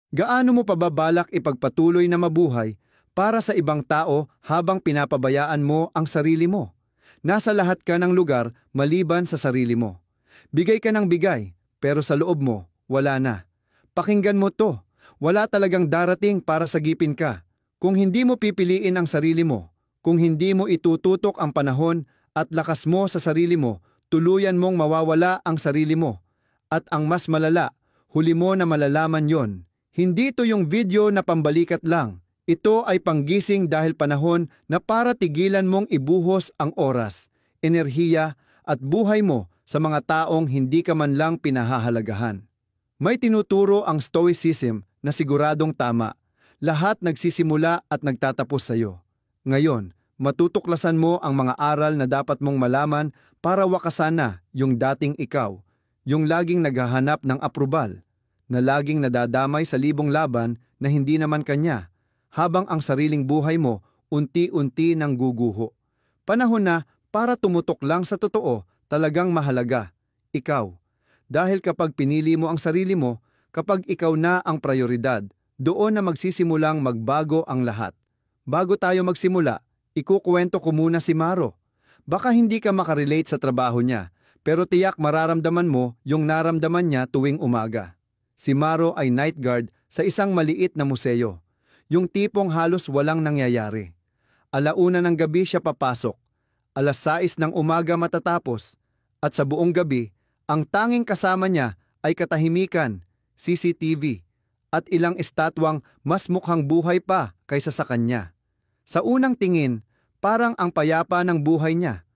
Gaano mo pa ba balak ipagpatuloy na mabuhay para sa ibang tao habang pinapabayaan mo ang sarili mo? Nasa lahat ka ng lugar maliban sa sarili mo. Bigay ka ng bigay, pero sa loob mo, wala na. Pakinggan mo to, wala talagang darating para sagipin ka. Kung hindi mo pipiliin ang sarili mo, kung hindi mo itututok ang panahon at lakas mo sa sarili mo, tuluyan mong mawawala ang sarili mo. At ang mas malala, huli mo na malalaman yon. Hindi ito yung video na pambalikat lang. Ito ay panggising dahil panahon na para tigilan mong ibuhos ang oras, enerhiya at buhay mo sa mga taong hindi ka man lang pinahahalagahan. May tinuturo ang Stoicism na siguradong tama. Lahat nagsisimula at nagtatapos sa iyo. Ngayon, matutuklasan mo ang mga aral na dapat mong malaman para wakasan na yung dating ikaw, yung laging naghahanap ng aprobal, na laging nadadamay sa libong laban na hindi naman kanya, habang ang sariling buhay mo unti-unti nang guguho. Panahon na para tumutok lang sa totoo, talagang mahalaga, ikaw. Dahil kapag pinili mo ang sarili mo, kapag ikaw na ang prioridad, doon na magsisimulang magbago ang lahat. Bago tayo magsimula, ikukwento ko muna si Maro. Baka hindi ka makarelate sa trabaho niya, pero tiyak mararamdaman mo yung naramdaman niya tuwing umaga. Si Maro ay night guard sa isang maliit na museo. Yung tipong halos walang nangyayari. 1:00 ng gabi siya papasok. 6:00 ng umaga matatapos. At sa buong gabi, ang tanging kasama niya ay katahimikan, CCTV, at ilang estatwang mas mukhang buhay pa kaysa sa kanya. Sa unang tingin, parang ang payapa ng buhay niya.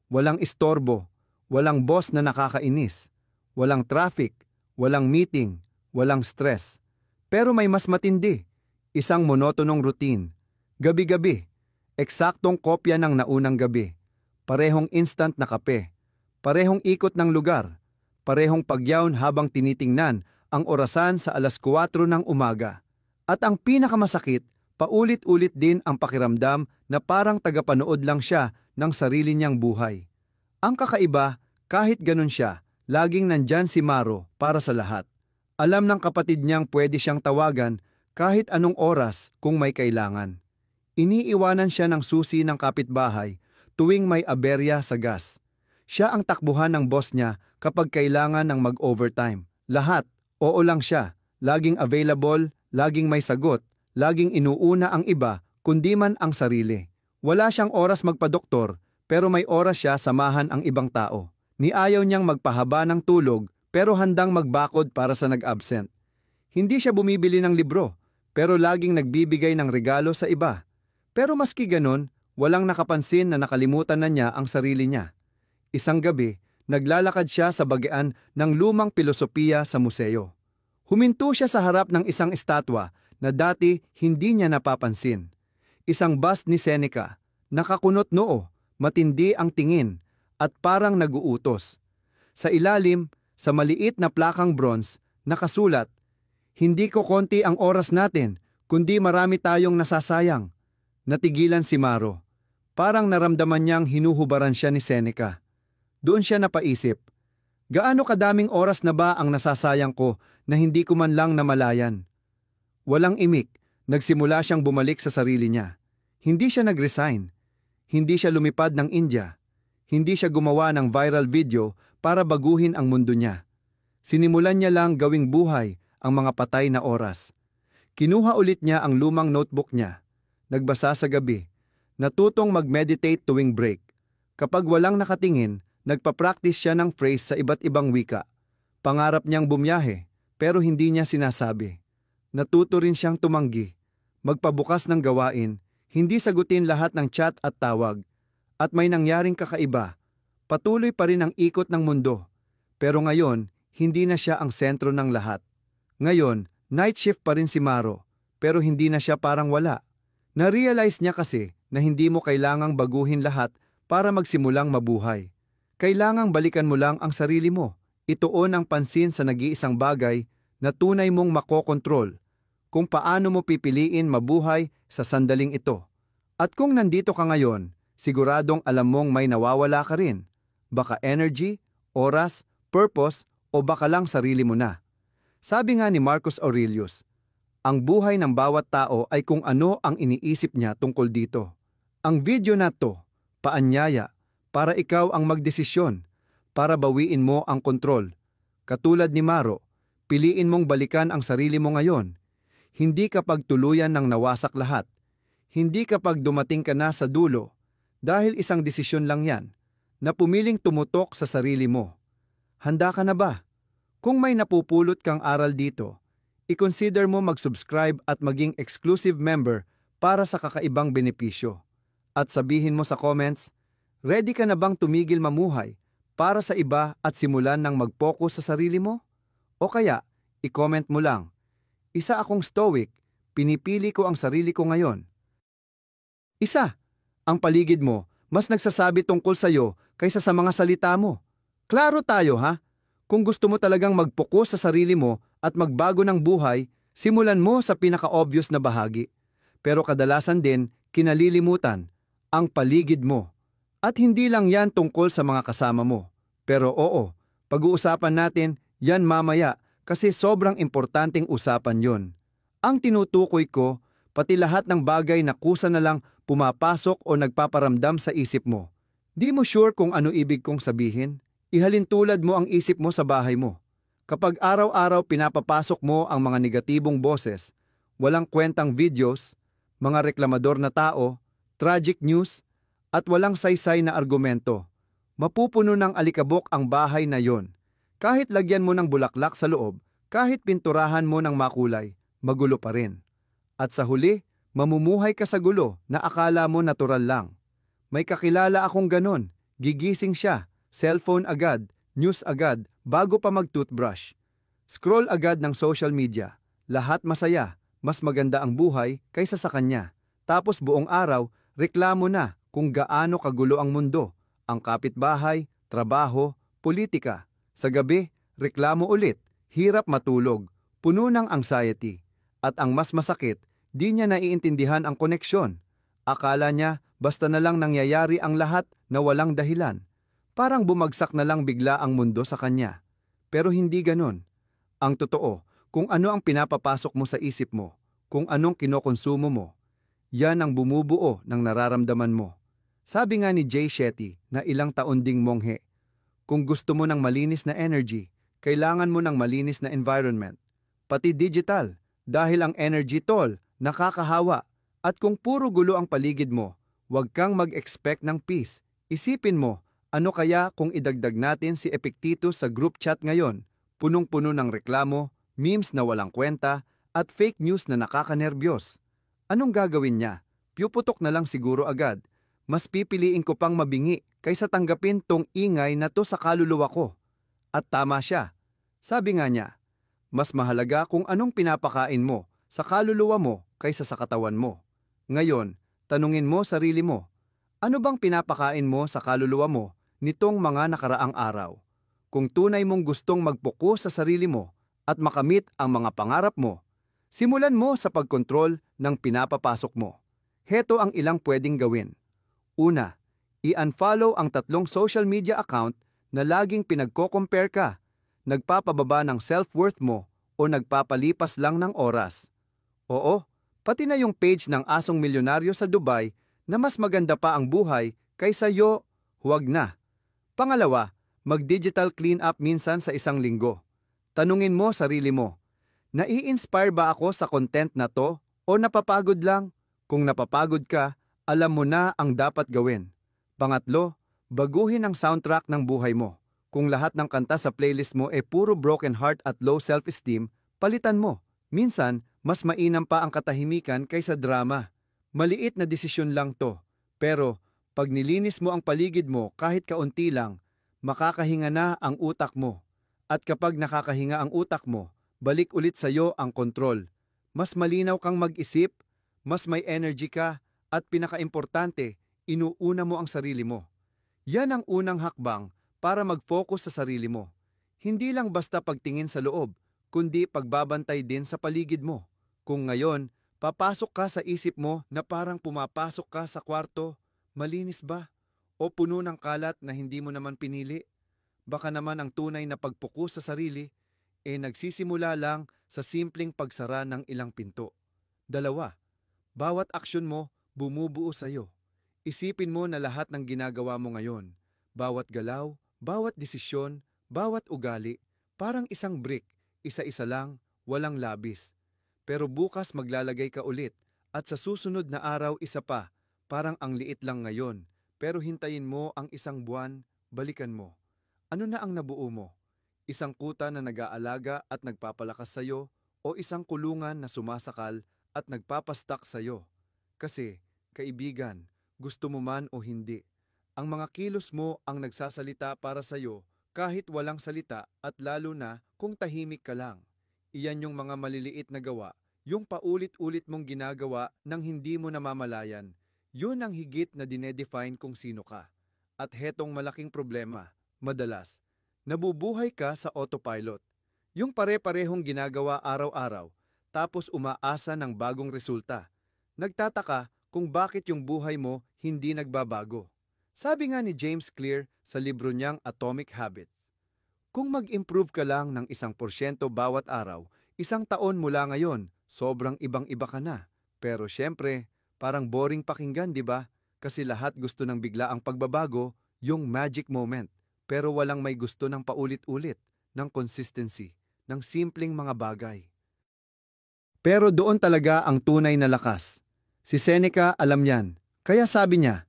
Walang istorbo, walang boss na nakakainis, walang traffic, walang meeting, walang stress. Pero may mas matindi, isang monotonong routine. Gabi-gabi, eksaktong kopya ng naunang gabi. Parehong instant na kape, parehong ikot ng lugar, parehong pagyawn habang tinitingnan ang orasan sa 4:00 ng umaga. At ang pinakamasakit, paulit-ulit din ang pakiramdam na parang tagapanood lang siya ng sarili niyang buhay. Ang kakaiba, kahit ganun siya, laging nandyan si Maro para sa lahat. Alam ng kapatid niyang pwede siyang tawagan kahit anong oras kung may kailangan. Iniiwanan siya ng susi ng kapitbahay tuwing may aberya sa gas. Siya ang takbuhan ng boss niya kapag kailangan ng mag-overtime. Lahat, oo lang siya, laging available, laging may sagot, laging inuuna ang iba kundi man ang sarili. Wala siyang oras magpadoktor pero may oras siya samahan ang ibang tao. Niayaw niyang magpahaba ng tulog pero handang magbakod para sa nag-absent. Hindi siya bumibili ng libro, pero laging nagbibigay ng regalo sa iba. Pero maski ganun, walang nakapansin na nakalimutan na niya ang sarili niya. Isang gabi, naglalakad siya sa bagian ng lumang pilosopiya sa museo. Huminto siya sa harap ng isang estatwa na dati hindi niya napapansin. Isang bust ni Seneca, nakakunot noo, matindi ang tingin, at parang naguutos. Sa ilalim, sa maliit na plakang bronze, nakasulat, "Hindi ko konti ang oras natin, kundi marami tayong nasasayang." Natigilan si Maro. Parang naramdaman niyang hinuhubaran siya ni Seneca. Doon siya napaisip, gaano kadaming oras na ba ang nasasayang ko na hindi ko man lang namalayan? Walang imik, nagsimula siyang bumalik sa sarili niya. Hindi siya nag-resign. Hindi siya lumipad ng India. Hindi siya gumawa ng viral video para baguhin ang mundo niya. Sinimulan niya lang gawing buhay ang mga patay na oras. Kinuha ulit niya ang lumang notebook niya. Nagbasa sa gabi. Natutong mag-meditate tuwing break. Kapag walang nakatingin, nagpa-practice siya ng phrase sa iba't ibang wika. Pangarap niyang bumiyahe, pero hindi niya sinasabi. Natuto rin siyang tumanggi. Magpabukas ng gawain, hindi sagutin lahat ng chat at tawag. At may nangyaring kakaiba. Patuloy pa rin ang ikot ng mundo. Pero ngayon, hindi na siya ang sentro ng lahat. Ngayon, night shift pa rin si Maro, pero hindi na siya parang wala. Na-realize niya kasi na hindi mo kailangang baguhin lahat para magsimulang mabuhay. Kailangang balikan mo lang ang sarili mo. Ituon ang pansin sa nag-iisang bagay na tunay mong makokontrol, kung paano mo pipiliin mabuhay sa sandaling ito. At kung nandito ka ngayon, siguradong alam mong may nawawala ka rin. Baka energy, oras, purpose, o baka lang sarili mo na. Sabi nga ni Marcus Aurelius, Ang buhay ng bawat tao ay kung ano ang iniisip niya tungkol dito. Ang video na to, paanyaya, para ikaw ang magdesisyon, para bawiin mo ang kontrol. Katulad ni Maro, piliin mong balikan ang sarili mo ngayon. Hindi kapag tuluyan ng nawasak lahat. Hindi kapag dumating ka na sa dulo. Dahil isang desisyon lang yan, na pumiling tumutok sa sarili mo. Handa ka na ba? Kung may napupulot kang aral dito, i-consider mo mag-subscribe at maging exclusive member para sa kakaibang benepisyo. At sabihin mo sa comments, ready ka na bang tumigil mamuhay para sa iba at simulan ng mag-focus sa sarili mo? O kaya, i-comment mo lang, isa akong stoic, pinipili ko ang sarili ko ngayon. Isa, ang paligid mo mas nagsasabi tungkol sa'yo kaysa sa mga salita mo. Klaro tayo ha? Kung gusto mo talagang mag-focus sa sarili mo at magbago ng buhay, simulan mo sa pinaka-obvious na bahagi. Pero kadalasan din, kinalilimutan, ang paligid mo. At hindi lang yan tungkol sa mga kasama mo. Pero oo, pag-uusapan natin yan mamaya kasi sobrang importanteng usapan yon. Ang tinutukoy ko, pati lahat ng bagay na kusa na lang pumapasok o nagpaparamdam sa isip mo. Di mo sure kung ano ibig kong sabihin? Ihalin tulad mo ang isip mo sa bahay mo. Kapag araw-araw pinapapasok mo ang mga negatibong boses, walang kwentang videos, mga reklamador na tao, tragic news, at walang saysay na argumento, mapupuno ng alikabok ang bahay na yon. Kahit lagyan mo ng bulaklak sa loob, kahit pinturahan mo ng makulay, magulo pa rin. At sa huli, mamumuhay ka sa gulo na akala mo natural lang. May kakilala akong ganon, gigising siya, cellphone agad, news agad, bago pa mag-toothbrush. Scroll agad ng social media, lahat masaya, mas maganda ang buhay kaysa sa kanya. Tapos buong araw, reklamo na kung gaano kagulo ang mundo, ang kapitbahay, trabaho, politika. Sa gabi, reklamo ulit, hirap matulog, puno ng anxiety. At ang mas masakit, di niya naiintindihan ang koneksyon. Akala niya, basta na lang nangyayari ang lahat na walang dahilan. Parang bumagsak na lang bigla ang mundo sa kanya. Pero hindi ganon. Ang totoo, kung ano ang pinapapasok mo sa isip mo, kung anong kinokonsumo mo, yan ang bumubuo ng nararamdaman mo. Sabi nga ni Jay Shetty na ilang taon ding monghe, kung gusto mo ng malinis na energy, kailangan mo ng malinis na environment. Pati digital, dahil ang energy toll, nakakahawa. At kung puro gulo ang paligid mo, huwag kang mag-expect ng peace. Isipin mo, ano kaya kung idagdag natin si Epictetus sa group chat ngayon, punong-puno ng reklamo, memes na walang kwenta, at fake news na nakakanerbiyos? Anong gagawin niya? Piuputok na lang siguro agad. Mas pipiliin ko pang mabingi kaysa tanggapin tong ingay na to sa kaluluwa ko. At tama siya. Sabi nga niya, mas mahalaga kung anong pinapakain mo sa kaluluwa mo kaysa sa katawan mo. Ngayon, tanungin mo sarili mo, ano bang pinapakain mo sa kaluluwa mo nitong mga nakaraang araw? Kung tunay mong gustong mag-focus sa sarili mo at makamit ang mga pangarap mo, simulan mo sa pagkontrol ng pinapapasok mo. Heto ang ilang pwedeng gawin. Una, i-unfollow ang 3 social media account na laging pinagko-compare ka, nagpapababa ng self-worth mo o nagpapalipas lang ng oras. Oo, pati na yung page ng asong milyonaryo sa Dubai na mas maganda pa ang buhay kaysa yo, huwag na. Pangalawa, mag-digital clean-up minsan sa isang linggo. Tanungin mo sarili mo, nai-inspire ba ako sa content na to o napapagod lang? Kung napapagod ka, alam mo na ang dapat gawin. Pangatlo, baguhin ang soundtrack ng buhay mo. Kung lahat ng kanta sa playlist mo ay puro broken heart at low self-esteem, palitan mo. Minsan, mas mainam pa ang katahimikan kaysa drama. Maliit na desisyon lang to. Pero, pag nilinis mo ang paligid mo kahit kaunti lang, makakahinga na ang utak mo. At kapag nakakahinga ang utak mo, balik ulit sa iyo ang kontrol. Mas malinaw kang mag-isip, mas may energy ka, at pinakaimportante, inuuna mo ang sarili mo. Yan ang unang hakbang para mag-focus sa sarili mo. Hindi lang basta pagtingin sa loob, kundi pagbabantay din sa paligid mo. Kung ngayon, papasok ka sa isip mo na parang pumapasok ka sa kwarto, malinis ba? O puno ng kalat na hindi mo naman pinili? Baka naman ang tunay na pagpukus sa sarili, nagsisimula lang sa simpleng pagsara ng ilang pinto. 2. Bawat aksyon mo bumubuo sa'yo. Isipin mo na lahat ng ginagawa mo ngayon, bawat galaw, bawat desisyon, bawat ugali, parang isang brick, isa-isa lang, walang labis. Pero bukas maglalagay ka ulit, at sa susunod na araw isa pa, parang ang liit lang ngayon, pero hintayin mo ang isang buwan, balikan mo. Ano na ang nabuo mo? Isang kuta na nag-aalaga at nagpapalakas sa'yo, o isang kulungan na sumasakal at nagpapastak sa'yo? Kasi, kaibigan, gusto mo man o hindi, ang mga kilos mo ang nagsasalita para sa'yo kahit walang salita at lalo na kung tahimik ka lang. Iyan yung mga maliliit na gawa, yung paulit-ulit mong ginagawa nang hindi mo namamalayan. Yun ang higit na dinedefine kung sino ka. At hetong malaking problema, madalas, nabubuhay ka sa autopilot. Yung pare-parehong ginagawa araw-araw, tapos umaasa ng bagong resulta. Nagtataka kung bakit yung buhay mo hindi nagbabago. Sabi nga ni James Clear sa libro niyang Atomic Habits, kung mag-improve ka lang ng 1% bawat araw, 1 taon mula ngayon, sobrang ibang-iba ka na. Pero syempre, parang boring pakinggan, di ba? Kasi lahat gusto ng bigla ang pagbabago, yung magic moment. Pero walang may gusto ng paulit-ulit, ng consistency, ng simpleng mga bagay. Pero doon talaga ang tunay na lakas. Si Seneca alam yan. Kaya sabi niya,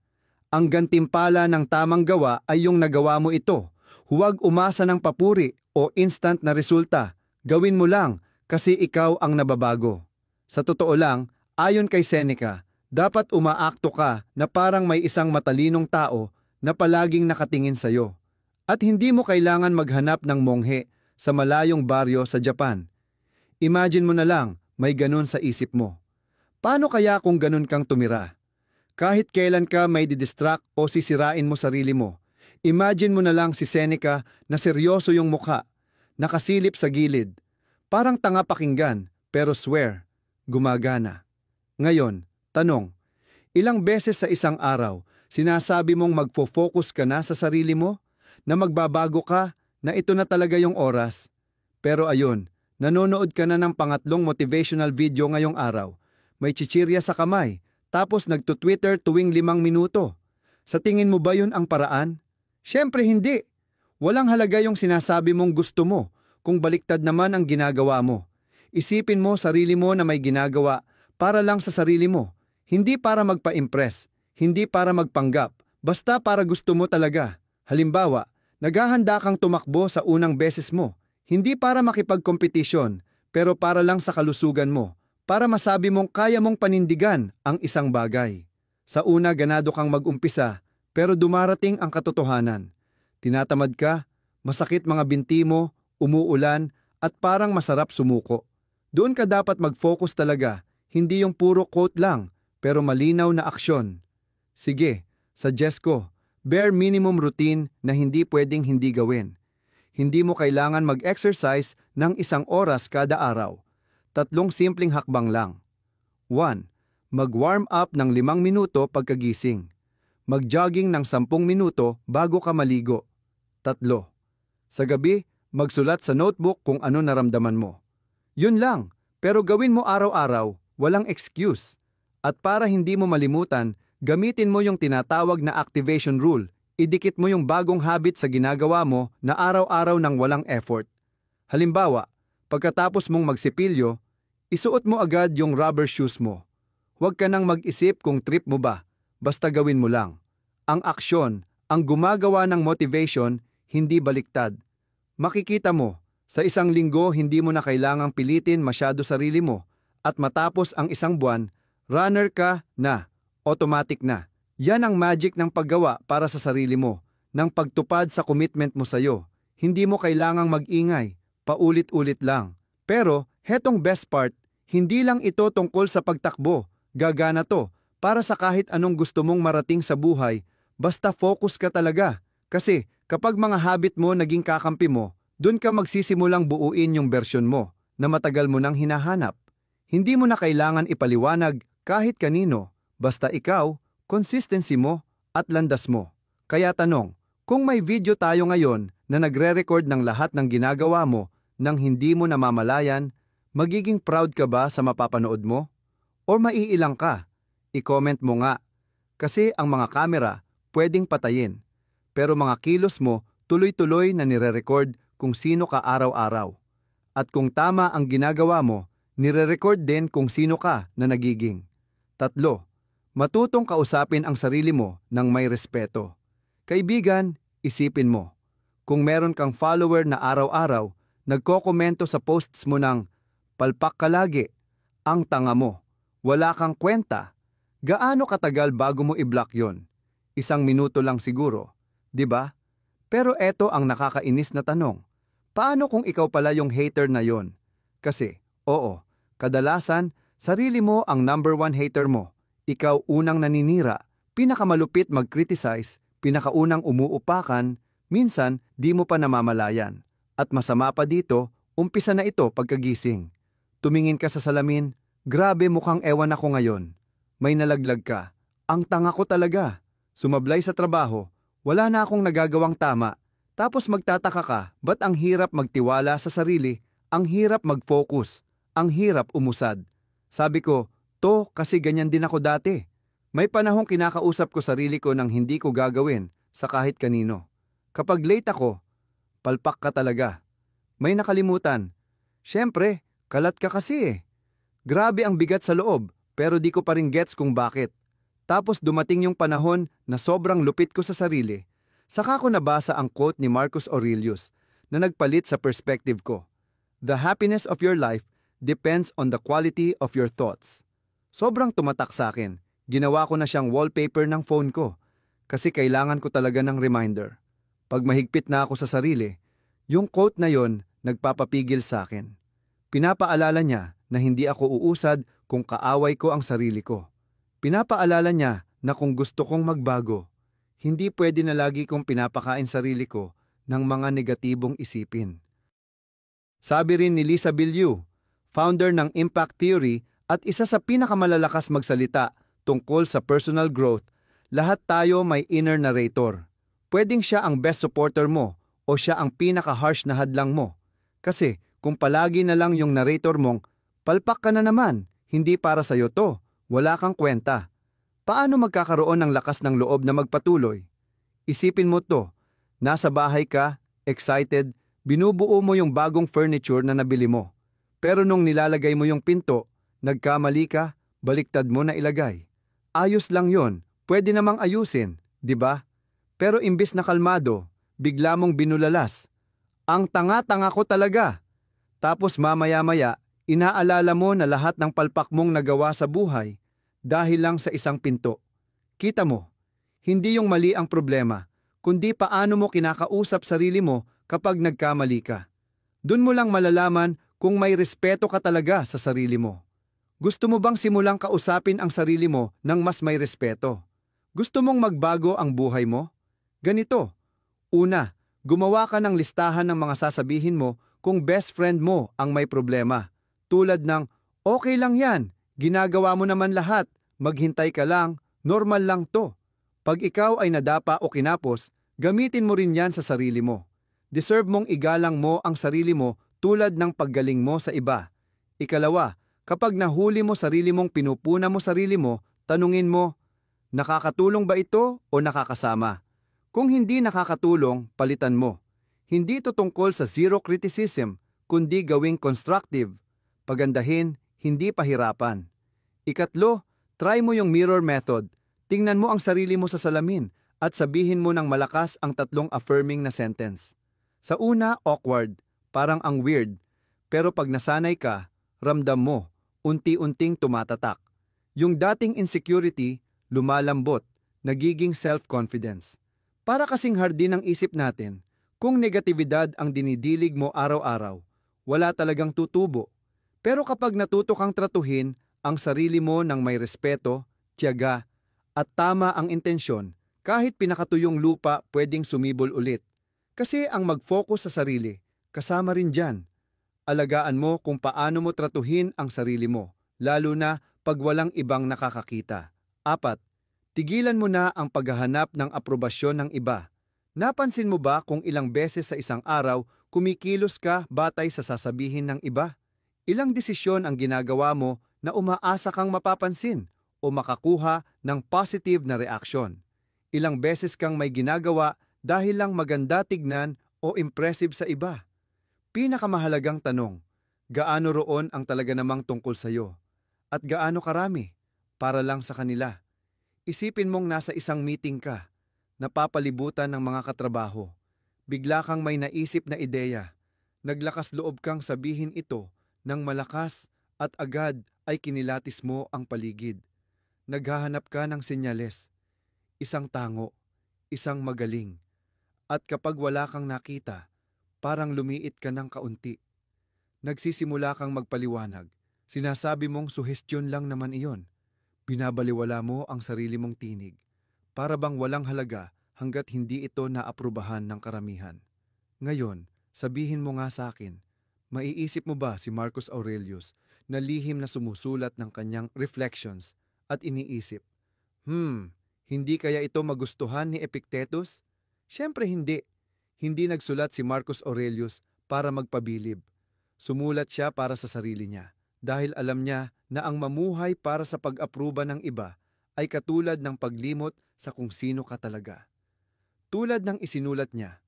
ang gantimpala ng tamang gawa ay yung nagawa mo ito. Huwag umasa ng papuri o instant na resulta. Gawin mo lang kasi ikaw ang nababago. Sa totoo lang, ayon kay Seneca, dapat umaakto ka na parang may isang matalinong tao na palaging nakatingin sa'yo. At hindi mo kailangan maghanap ng monghe sa malayong baryo sa Japan. Imagine mo na lang, may ganun sa isip mo. Paano kaya kung ganun kang tumira? Kahit kailan ka may didistract o sisirain mo sarili mo. Imagine mo na lang si Seneca na seryoso yung mukha, nakasilip sa gilid. Parang tanga pakinggan, pero swear, gumagana. Ngayon, tanong, ilang beses sa isang araw, sinasabi mong magfo-focus ka na sa sarili mo? Na magbabago ka, na ito na talaga yung oras? Pero ayun, nanonood ka na ng pangatlong motivational video ngayong araw. May chichirya sa kamay, tapos nagtutwitter tuwing 5 minuto. Sa tingin mo ba yun ang paraan? Siyempre hindi. Walang halaga yung sinasabi mong gusto mo, kung baliktad naman ang ginagawa mo. Isipin mo sarili mo na may ginagawa para lang sa sarili mo. Hindi para magpa-impress, hindi para magpanggap, basta para gusto mo talaga. Halimbawa, naghahanda kang tumakbo sa unang beses mo, hindi para makipagkompetisyon, pero para lang sa kalusugan mo, para masabi mong kaya mong panindigan ang isang bagay. Sa una ganado kang mag-umpisa, pero dumarating ang katotohanan. Tinatamad ka, masakit mga binti mo, umuulan, at parang masarap sumuko. Doon ka dapat mag-focus talaga, hindi yung puro quote lang, pero malinaw na aksyon. Sige, suggest ko, bare minimum routine na hindi pwedeng hindi gawin. Hindi mo kailangan mag-exercise ng 1 oras kada araw. 3 simpleng hakbang lang. 1. Mag-warm up ng 5 minuto pagkagising. Mag-jogging ng 10 minuto bago ka maligo. 3. Sa gabi, magsulat sa notebook kung ano naramdaman mo. Yun lang, pero gawin mo araw-araw, walang excuse. At para hindi mo malimutan, gamitin mo yung tinatawag na activation rule. Idikit mo yung bagong habit sa ginagawa mo na araw-araw ng walang effort. Halimbawa, pagkatapos mong magsipilyo, isuot mo agad yung rubber shoes mo. Huwag ka nang mag-isip kung trip mo ba, basta gawin mo lang. Ang aksyon, ang gumagawa ng motivation, hindi baliktad. Makikita mo, sa 1 linggo hindi mo na kailangang pilitin masyado sarili mo at matapos ang 1 buwan, runner ka na, automatic na. Yan ang magic ng paggawa para sa sarili mo, ng pagtupad sa commitment mo sa'yo. Hindi mo kailangang mag-ingay, paulit-ulit lang. Pero, hetong best part, hindi lang ito tungkol sa pagtakbo, gagana to, para sa kahit anong gusto mong marating sa buhay, basta focus ka talaga. Kasi, kapag mga habit mo naging kakampi mo, dun ka magsisimulang buuin yung bersyon mo, na matagal mo nang hinahanap. Hindi mo na kailangan ipaliwanag kahit kanino, basta ikaw, consistency mo, at landas mo. Kaya tanong, kung may video tayo ngayon na nagre-record ng lahat ng ginagawa mo nang hindi mo namamalayan, Magiging proud ka ba sa mapapanood mo? O maiilang ka? I-comment mo nga. Kasi ang mga kamera pwedeng patayin. Pero mga kilos mo tuloy-tuloy na nire-record kung sino ka araw-araw. At kung tama ang ginagawa mo, nire-record din kung sino ka na nagiging. 3. Matutong kausapin ang sarili mo ng may respeto. Kaibigan, isipin mo. Kung meron kang follower na araw-araw, nagkokomento sa posts mo ng palpak ka lagi, ang tanga mo, wala kang kwenta. Gaano katagal bago mo i-block yon? 1 minuto lang siguro, di ba? Pero eto ang nakakainis na tanong. Paano kung ikaw pala yung hater na yon? Kasi, oo, kadalasan, sarili mo ang number 1 hater mo. Ikaw unang naninira, pinakamalupit mag-criticize, pinakaunang umuupakan, minsan di mo pa namamalayan. At masama pa dito, umpisa na ito pagkagising. Tumingin ka sa salamin, grabe mukhang ewan ako ngayon. May nalaglag ka. Ang tanga ko talaga. Sumablay sa trabaho, wala na akong nagagawang tama. Tapos magtataka ka, ba't ang hirap magtiwala sa sarili, ang hirap mag-focus, ang hirap umusad. Sabi ko, kasi ganyan din ako dati. May panahong kinakausap ko sarili ko nang hindi ko gagawin sa kahit kanino. Kapag late ako, palpak ka talaga. May nakalimutan. Siyempre, kalat ka kasi eh. Grabe ang bigat sa loob, pero di ko pa rin gets kung bakit. Tapos dumating yung panahon na sobrang lupit ko sa sarili. Saka ko nabasa ang quote ni Marcus Aurelius na nagpalit sa perspective ko. The happiness of your life depends on the quality of your thoughts. Sobrang tumatak sa akin. Ginawa ko na siyang wallpaper ng phone ko kasi kailangan ko talaga ng reminder. Pag mahigpit na ako sa sarili, yung quote na yon nagpapapigil sa akin. Pinapaalala niya na hindi ako uusad kung kaaway ko ang sarili ko. Pinapaalala niya na kung gusto kong magbago, hindi pwede na lagi kong pinapakain sarili ko ng mga negatibong isipin. Sabi rin ni Lisa Bilyeu, founder ng Impact Theory at isa sa pinakamalalakas magsalita tungkol sa personal growth, lahat tayo may inner narrator. Pwedeng siya ang best supporter mo o siya ang pinaka-harsh na hadlang mo. Kasi kung palagi na lang yung narrator mong, palpak ka na naman, hindi para sa'yo to, wala kang kwenta. Paano magkakaroon ng lakas ng loob na magpatuloy? Isipin mo to, nasa bahay ka, excited, binubuo mo yung bagong furniture na nabili mo. Pero nung nilalagay mo yung pinto, nagkamali ka, baliktad mo na ilagay. Ayos lang yon, pwede namang ayusin, di ba? Pero imbis na kalmado, bigla mong binulalas. Ang tanga-tanga ko talaga. Tapos mamaya-maya, inaalala mo na lahat ng palpak mong nagawa sa buhay dahil lang sa isang pinto. Kita mo, hindi yung mali ang problema, kundi paano mo kinakausap sarili mo kapag nagkamali ka. Doon mo lang malalaman kung may respeto ka talaga sa sarili mo. Gusto mo bang simulang kausapin ang sarili mo ng mas may respeto? Gusto mong magbago ang buhay mo? Ganito. Una, gumawa ka ng listahan ng mga sasabihin mo kung best friend mo ang may problema. Tulad ng, okay lang yan, ginagawa mo naman lahat, maghintay ka lang, normal lang to. Pag ikaw ay nadapa o kinapos, gamitin mo rin yan sa sarili mo. Deserve mong igalang mo ang sarili mo tulad ng paggaling mo sa iba. Ikalawa, kapag nahuli mo sarili mong pinupuna mo sarili mo, tanungin mo, nakakatulong ba ito o nakakasama? Kung hindi nakakatulong, palitan mo. Hindi ito tungkol sa zero criticism, kundi gawing constructive. Pagandahin, hindi pahirapan. Ikatlo, try mo yung mirror method. Tingnan mo ang sarili mo sa salamin at sabihin mo ng malakas ang 3 affirming na sentence. Sa una, awkward, parang ang weird. Pero pag nasanay ka, ramdam mo, unti-unting tumatatak. Yung dating insecurity, lumalambot, nagiging self-confidence. Para kasing hardin ang isip natin, kung negatibidad ang dinidilig mo araw-araw, wala talagang tutubo. Pero kapag natuto kang tratuhin ang sarili mo ng may respeto, tiyaga, at tama ang intensyon, kahit pinakatuyong lupa pwedeng sumibol ulit. Kasi ang mag-focus sa sarili, kasama rin dyan. Alagaan mo kung paano mo tratuhin ang sarili mo, lalo na pag walang ibang nakakakita. 4. Tigilan mo na ang paghahanap ng aprobasyon ng iba. Napansin mo ba kung ilang beses sa isang araw kumikilos ka batay sa sasabihin ng iba? Ilang desisyon ang ginagawa mo na umaasa kang mapapansin o makakuha ng positive na reaksyon? Ilang beses kang may ginagawa dahil lang maganda tignan o impressive sa iba? Pinakamahalagang tanong, gaano roon ang talaga namang tungkol sa'yo? At gaano karami para lang sa kanila? Isipin mong nasa isang meeting ka, napapalibutan ng mga katrabaho. Bigla kang may naisip na ideya. Naglakas loob kang sabihin ito ng malakas at agad ay kinilatis mo ang paligid. Naghahanap ka ng senyales, isang tango, isang magaling. At kapag wala kang nakita, parang lumiit ka ng kaunti. Nagsisimula kang magpaliwanag. Sinasabi mong suhestyon lang naman iyon. Binabaliwala mo ang sarili mong tinig. Para bang walang halaga hanggat hindi ito naaprubahan ng karamihan. Ngayon, sabihin mo nga sa akin, maiisip mo ba si Marcus Aurelius na lihim na sumusulat ng kanyang reflections at iniisip, hindi kaya ito magustuhan ni Epictetus? Siyempre hindi. Hindi nagsulat si Marcus Aurelius para magpabilib. Sumulat siya para sa sarili niya dahil alam niya na ang mamuhay para sa pag-apruba ng iba ay katulad ng paglimot sa kung sino ka talaga. Tulad ng isinulat niya,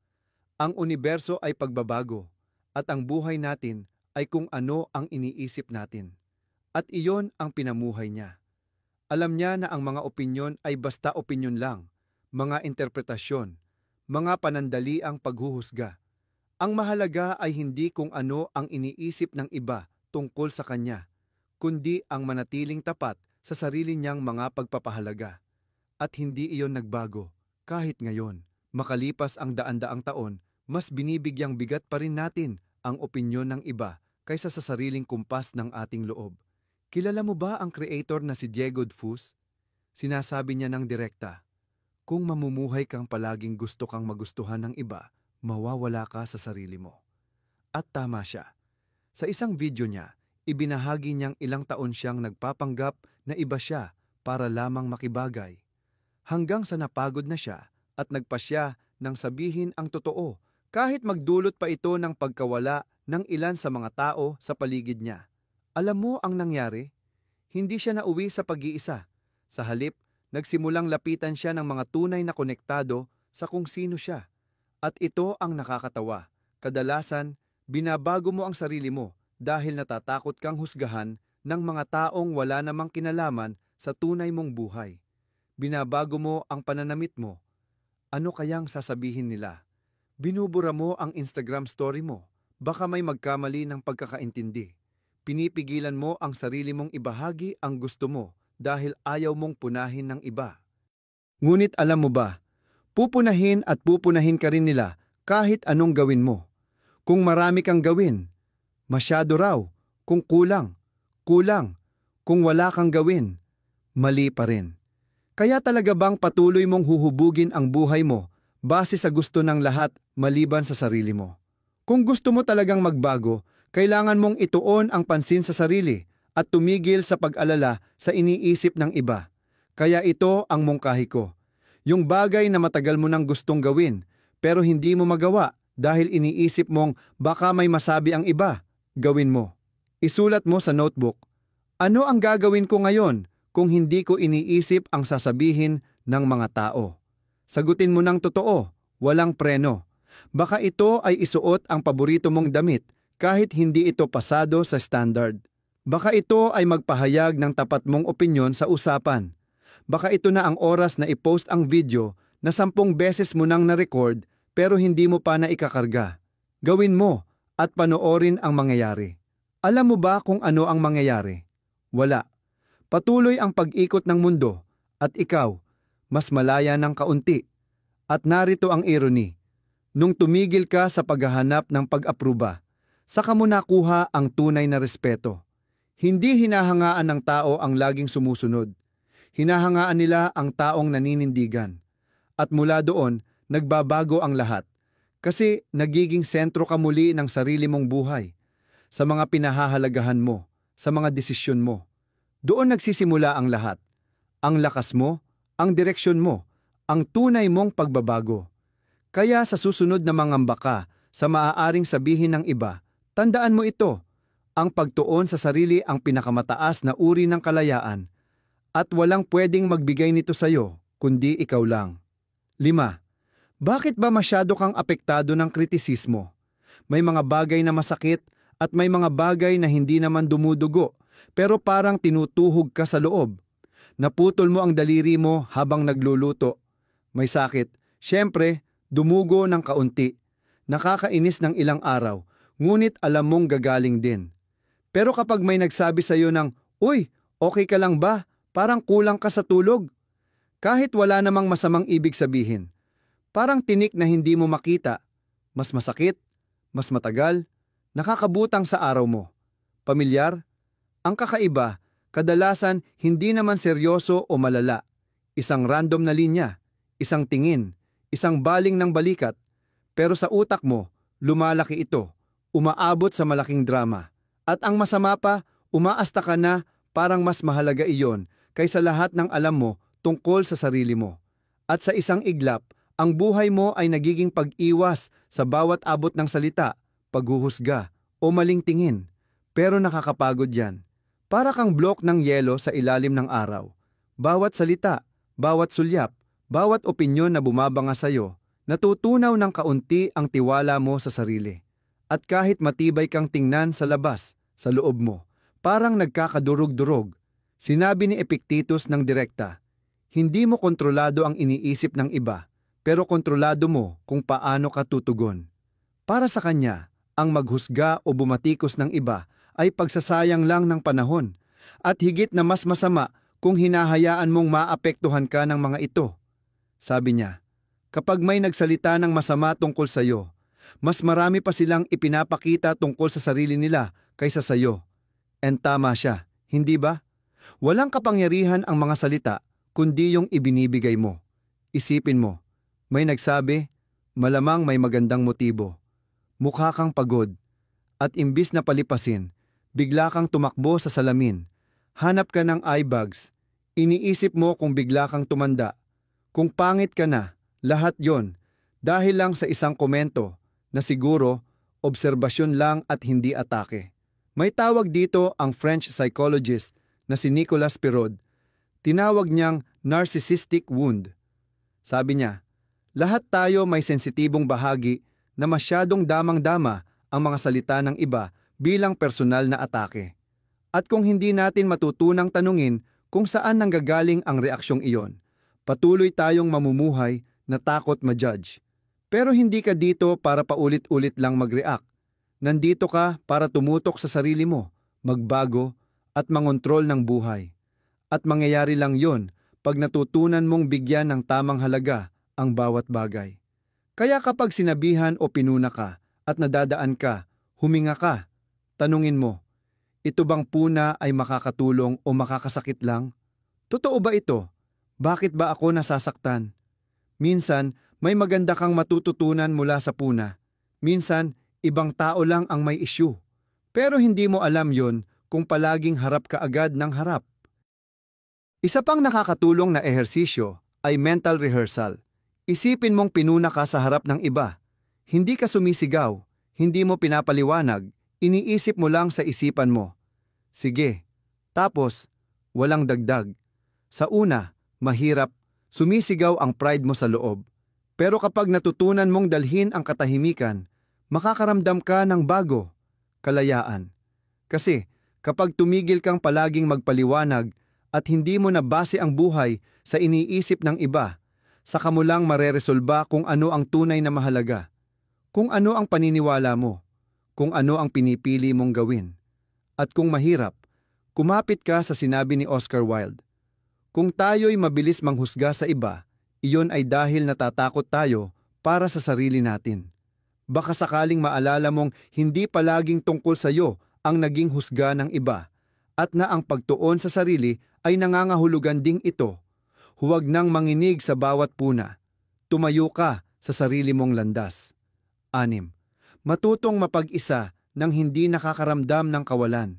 ang universo ay pagbabago at ang buhay natin ay kung ano ang iniisip natin. At iyon ang pinamuhay niya. Alam niya na ang mga opinyon ay basta opinyon lang, mga interpretasyon, mga panandaliang paghuhusga. Ang mahalaga ay hindi kung ano ang iniisip ng iba tungkol sa kanya, kundi ang manatiling tapat sa sarili niyang mga pagpapahalaga. At hindi iyon nagbago, kahit ngayon, makalipas ang daan-daang taon, mas binibigyang bigat pa rin natin ang opinyon ng iba kaysa sa sariling kumpas ng ating loob. Kilala mo ba ang creator na si Diego Dfus? Sinasabi niya ng direkta, kung mamumuhay kang palaging gusto kang magustuhan ng iba, mawawala ka sa sarili mo. At tama siya. Sa isang video niya, ibinahagi niyang ilang taon siyang nagpapanggap na iba siya para lamang makibagay. Hanggang sa napagod na siya at nagpasya ng sabihin ang totoo kahit magdulot pa ito ng pagkawala ng ilan sa mga tao sa paligid niya. Alam mo ang nangyari? Hindi siya nauwi sa pag-iisa. Sa halip, nagsimulang lapitan siya ng mga tunay na konektado sa kung sino siya. At ito ang nakakatawa. Kadalasan, binabago mo ang sarili mo dahil natatakot kang husgahan ng mga taong wala namang kinalaman sa tunay mong buhay. Binabago mo ang pananamit mo. Ano kayang sasabihin nila? Binubura mo ang Instagram story mo. Baka may magkamali ng pagkakaintindi. Pinipigilan mo ang sarili mong ibahagi ang gusto mo dahil ayaw mong punahin ng iba. Ngunit alam mo ba, pupunahin at pupunahin ka rin nila kahit anong gawin mo. Kung marami kang gawin, masyado raw. Kung kulang, kulang. Kung wala kang gawin, mali pa rin. Kaya talaga bang patuloy mong huhubugin ang buhay mo base sa gusto ng lahat maliban sa sarili mo? Kung gusto mo talagang magbago, kailangan mong ituon ang pansin sa sarili at tumigil sa pag-alala sa iniisip ng iba. Kaya ito ang mungkahi ko. Yung bagay na matagal mo nang gustong gawin pero hindi mo magawa dahil iniisip mong baka may masabi ang iba, gawin mo. Isulat mo sa notebook, ano ang gagawin ko ngayon kung hindi ko iniisip ang sasabihin ng mga tao? Sagutin mo ng totoo, walang preno. Baka ito ay isuot ang paborito mong damit kahit hindi ito pasado sa standard. Baka ito ay magpahayag ng tapat mong opinyon sa usapan. Baka ito na ang oras na i-post ang video na 10 beses mo nang na-record pero hindi mo pa na ikakarga. Gawin mo at panoorin ang mangyayari. Alam mo ba kung ano ang mangyayari? Wala. Patuloy ang pag-ikot ng mundo at ikaw, mas malaya ng kaunti. At narito ang irony. Nung tumigil ka sa paghahanap ng pag-apruba, saka mo nakuha ang tunay na respeto. Hindi hinahangaan ng tao ang laging sumusunod. Hinahangaan nila ang taong naninindigan. At mula doon, nagbabago ang lahat. Kasi nagiging sentro ka muli ng sarili mong buhay. Sa mga pinahahalagahan mo, sa mga desisyon mo. Doon nagsisimula ang lahat. Ang lakas mo, ang direksyon mo, ang tunay mong pagbabago. Kaya sa susunod na mangamba ka sa maaaring sabihin ng iba, tandaan mo ito. Ang pagtuon sa sarili ang pinakamataas na uri ng kalayaan at walang pwedeng magbigay nito sa iyo kundi ikaw lang. 5. Bakit ba masyado kang apektado ng kritisismo? May mga bagay na masakit at may mga bagay na hindi naman dumudugo pero parang tinutuhog ka sa loob. Naputol mo ang daliri mo habang nagluluto. May sakit. Siyempre, dumugo ng kaunti. Nakakainis ng ilang araw, ngunit alam mong gagaling din. Pero kapag may nagsabi sa iyo ng, "Uy, okay ka lang ba? Parang kulang ka sa tulog." Kahit wala namang masamang ibig sabihin. Parang tinik na hindi mo makita. Mas masakit, mas matagal, nakakabutang sa araw mo. Pamilyar? Ang kakaiba, kadalasan hindi naman seryoso o malala. Isang random na linya, isang tingin, isang baling ng balikat. Pero sa utak mo, lumalaki ito, umaabot sa malaking drama. At ang masama pa, umaasta ka na parang mas mahalaga iyon kaysa lahat ng alam mo tungkol sa sarili mo. At sa isang iglap, ang buhay mo ay nagiging pag-iwas sa bawat abot ng salita, paghuhusga o maling tingin. Pero nakakapagod yan. Para kang blok ng yelo sa ilalim ng araw. Bawat salita, bawat sulyap, bawat opinyon na bumabanga sa iyo, natutunaw ng kaunti ang tiwala mo sa sarili. At kahit matibay kang tingnan sa labas, sa loob mo, parang nagkakadurog-durog. Sinabi ni Epictetus ng direkta, hindi mo kontrolado ang iniisip ng iba, pero kontrolado mo kung paano ka tutugon. Para sa kanya, ang maghusga o bumatikos ng iba ay pagsasayang lang ng panahon, at higit na mas masama kung hinahayaan mong maapektuhan ka ng mga ito. Sabi niya, kapag may nagsalita ng masama tungkol sa iyo, mas marami pa silang ipinapakita tungkol sa sarili nila kaysa sa iyo. And tama siya, hindi ba? Walang kapangyarihan ang mga salita, kundi yung ibinibigay mo. Isipin mo, may nagsabi, malamang may magandang motibo. Mukha kang pagod, at imbis na palipasin, bigla kang tumakbo sa salamin. Hanap ka ng eye bags. Iniisip mo kung bigla kang tumanda. Kung pangit ka na, lahat yon dahil lang sa isang komento na siguro obserbasyon lang at hindi atake. May tawag dito ang French psychologist na si Nicolas Pirod. Tinawag niyang narcissistic wound. Sabi niya, lahat tayo may sensitibong bahagi na masyadong damang-dama ang mga salita ng iba bilang personal na atake. At kung hindi natin matutunang tanungin kung saan nanggagaling ang reaksyong iyon, patuloy tayong mamumuhay na takot ma-judge. Pero hindi ka dito para paulit-ulit lang mag-react. Nandito ka para tumutok sa sarili mo, magbago at mangontrol ng buhay. At mangyayari lang yon pag natutunan mong bigyan ng tamang halaga ang bawat bagay. Kaya kapag sinabihan o pinuna ka at nadadaan ka, huminga ka, tanungin mo, ito bang puna ay makakatulong o makakasakit lang? Totoo ba ito? Bakit ba ako nasasaktan? Minsan, may maganda kang matututunan mula sa puna. Minsan, ibang tao lang ang may issue. Pero hindi mo alam yon kung palaging harap ka agad ng harap. Isa pang nakakatulong na ehersisyo ay mental rehearsal. Isipin mong pinuna ka sa harap ng iba. Hindi ka sumisigaw, hindi mo pinapaliwanag, iniisip mo lang sa isipan mo. Sige. Tapos, walang dagdag. Sa una, mahirap, sumisigaw ang pride mo sa loob. Pero kapag natutunan mong dalhin ang katahimikan, makakaramdam ka ng bago, kalayaan. Kasi kapag tumigil kang palaging magpaliwanag at hindi mo nabase ang buhay sa iniisip ng iba, saka mo lang mareresolba kung ano ang tunay na mahalaga, kung ano ang paniniwala mo, kung ano ang pinipili mong gawin. At kung mahirap, kumapit ka sa sinabi ni Oscar Wilde. Kung tayo'y mabilis manghusga sa iba, iyon ay dahil natatakot tayo para sa sarili natin. Baka sakaling maalala mong hindi palaging tungkol sa iyo ang naging husga ng iba, at na ang pagtuon sa sarili ay nangangahulugan ding ito. Huwag nang manginig sa bawat puna. Tumayo ka sa sarili mong landas. 6. Matutong mapag-isa nang hindi nakakaramdam ng kawalan.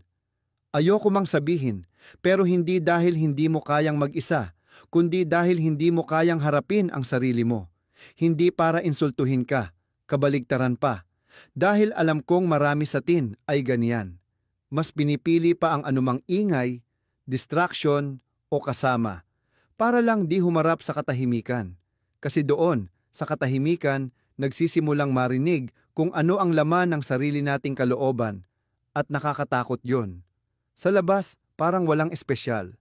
Ayoko mang sabihin, pero hindi dahil hindi mo kayang mag-isa, kundi dahil hindi mo kayang harapin ang sarili mo. Hindi para insultuhin ka, kabaligtaran pa. Dahil alam kong marami sa atin ay ganyan. Mas pinipili pa ang anumang ingay, distraction o kasama para lang di humarap sa katahimikan. Kasi doon, sa katahimikan, nagsisimulang marinig kung ano ang laman ng sarili nating kalooban at nakakatakot yon. Sa labas, parang walang espesyal.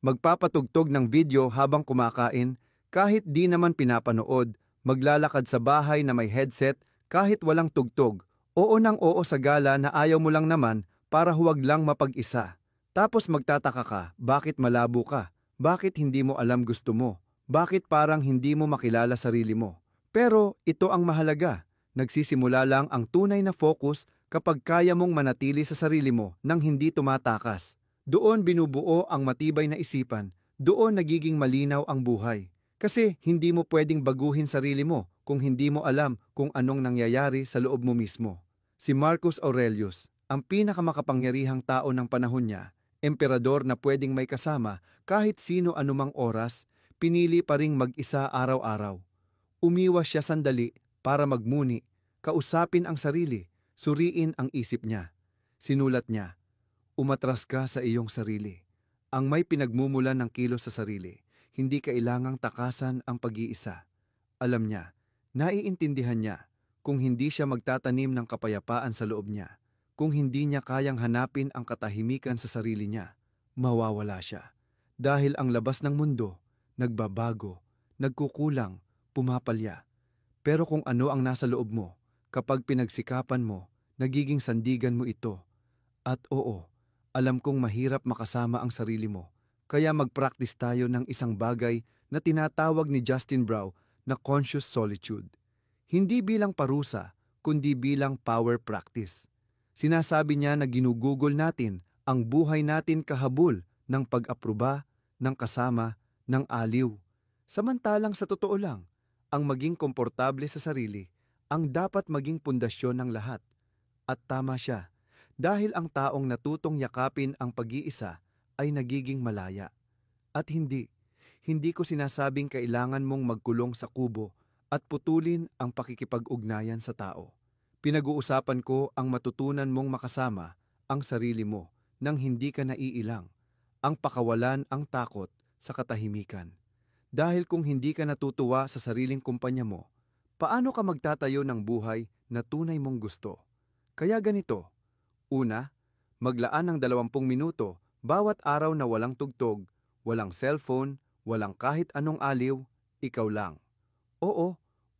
Magpapatugtog ng video habang kumakain kahit di naman pinapanood, maglalakad sa bahay na may headset kahit walang tugtog, oo nang oo sa gala na ayaw mo lang naman para huwag lang mapag-isa. Tapos magtataka ka, bakit malabo ka? Bakit hindi mo alam gusto mo? Bakit parang hindi mo makilala sarili mo? Pero ito ang mahalaga. Nagsisimula lang ang tunay na focus kapag kaya mong manatili sa sarili mo nang hindi tumatakas. Doon binubuo ang matibay na isipan. Doon nagiging malinaw ang buhay. Kasi hindi mo pwedeng baguhin sarili mo kung hindi mo alam kung anong nangyayari sa loob mo mismo. Si Marcus Aurelius, ang pinakamakapangyarihang tao ng panahon niya, emperador na pwedeng may kasama kahit sino anumang oras, pinili pa ring mag-isa araw-araw. Umiwas siya sandali para magmuni, kausapin ang sarili, suriin ang isip niya. Sinulat niya, umatras ka sa iyong sarili. Ang may pinagmumulan ng kilos sa sarili, hindi kailangang takasan ang pag-iisa. Alam niya, naiintindihan niya, kung hindi siya magtatanim ng kapayapaan sa loob niya, kung hindi niya kayang hanapin ang katahimikan sa sarili niya, mawawala siya. Dahil ang labas ng mundo, nagbabago, nagkukulang, pumapalya. Pero kung ano ang nasa loob mo, kapag pinagsikapan mo, nagiging sandigan mo ito. At oo, alam kong mahirap makasama ang sarili mo, kaya mag-practice tayo ng isang bagay na tinatawag ni Justin Brown na conscious solitude. Hindi bilang parusa, kundi bilang power practice. Sinasabi niya na ginugugol natin ang buhay natin kahabol ng pag-aproba, ng kasama, ng aliw. Samantalang sa totoo lang, ang maging komportable sa sarili ang dapat maging pundasyon ng lahat. At tama siya, dahil ang taong natutong yakapin ang pag-iisa ay nagiging malaya. At hindi ko sinasabing kailangan mong magkulong sa kubo at putulin ang pakikipag-ugnayan sa tao. Pinag-uusapan ko ang matutunan mong makasama ang sarili mo nang hindi ka naiilang, ang pakawalan ang takot sa katahimikan. Dahil kung hindi ka natutuwa sa sariling kumpanya mo, paano ka magtatayo ng buhay na tunay mong gusto? Kaya ganito, una, maglaan ng 20 minuto bawat araw na walang tugtog, walang cellphone, walang kahit anong aliw, ikaw lang. Oo,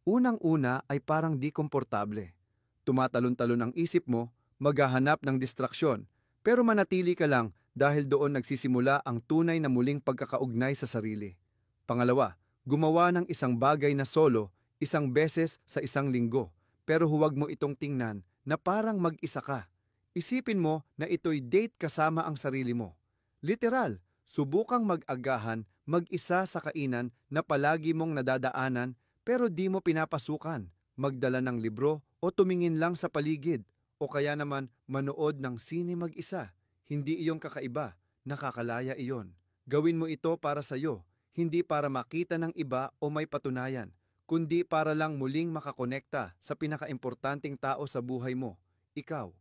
unang-una ay parang di komportable. Tumatalon-talon ang isip mo, maghahanap ng distraksyon, pero manatili ka lang dahil doon nagsisimula ang tunay na muling pagkakaugnay sa sarili. Pangalawa, gumawa ng isang bagay na solo, isang beses sa isang linggo, pero huwag mo itong tingnan na parang mag-isa ka. Isipin mo na ito'y date kasama ang sarili mo. Literal, subukang mag-agahan, mag-isa sa kainan na palagi mong nadadaanan pero di mo pinapasukan, magdala ng libro o tumingin lang sa paligid, o kaya naman manood ng sine mag-isa. Hindi iyong kakaiba, nakakalaya iyon. Gawin mo ito para sa'yo, hindi para makita ng iba o may patunayan, kundi para lang muling makakonekta sa pinakaimportanteng tao sa buhay mo, ikaw.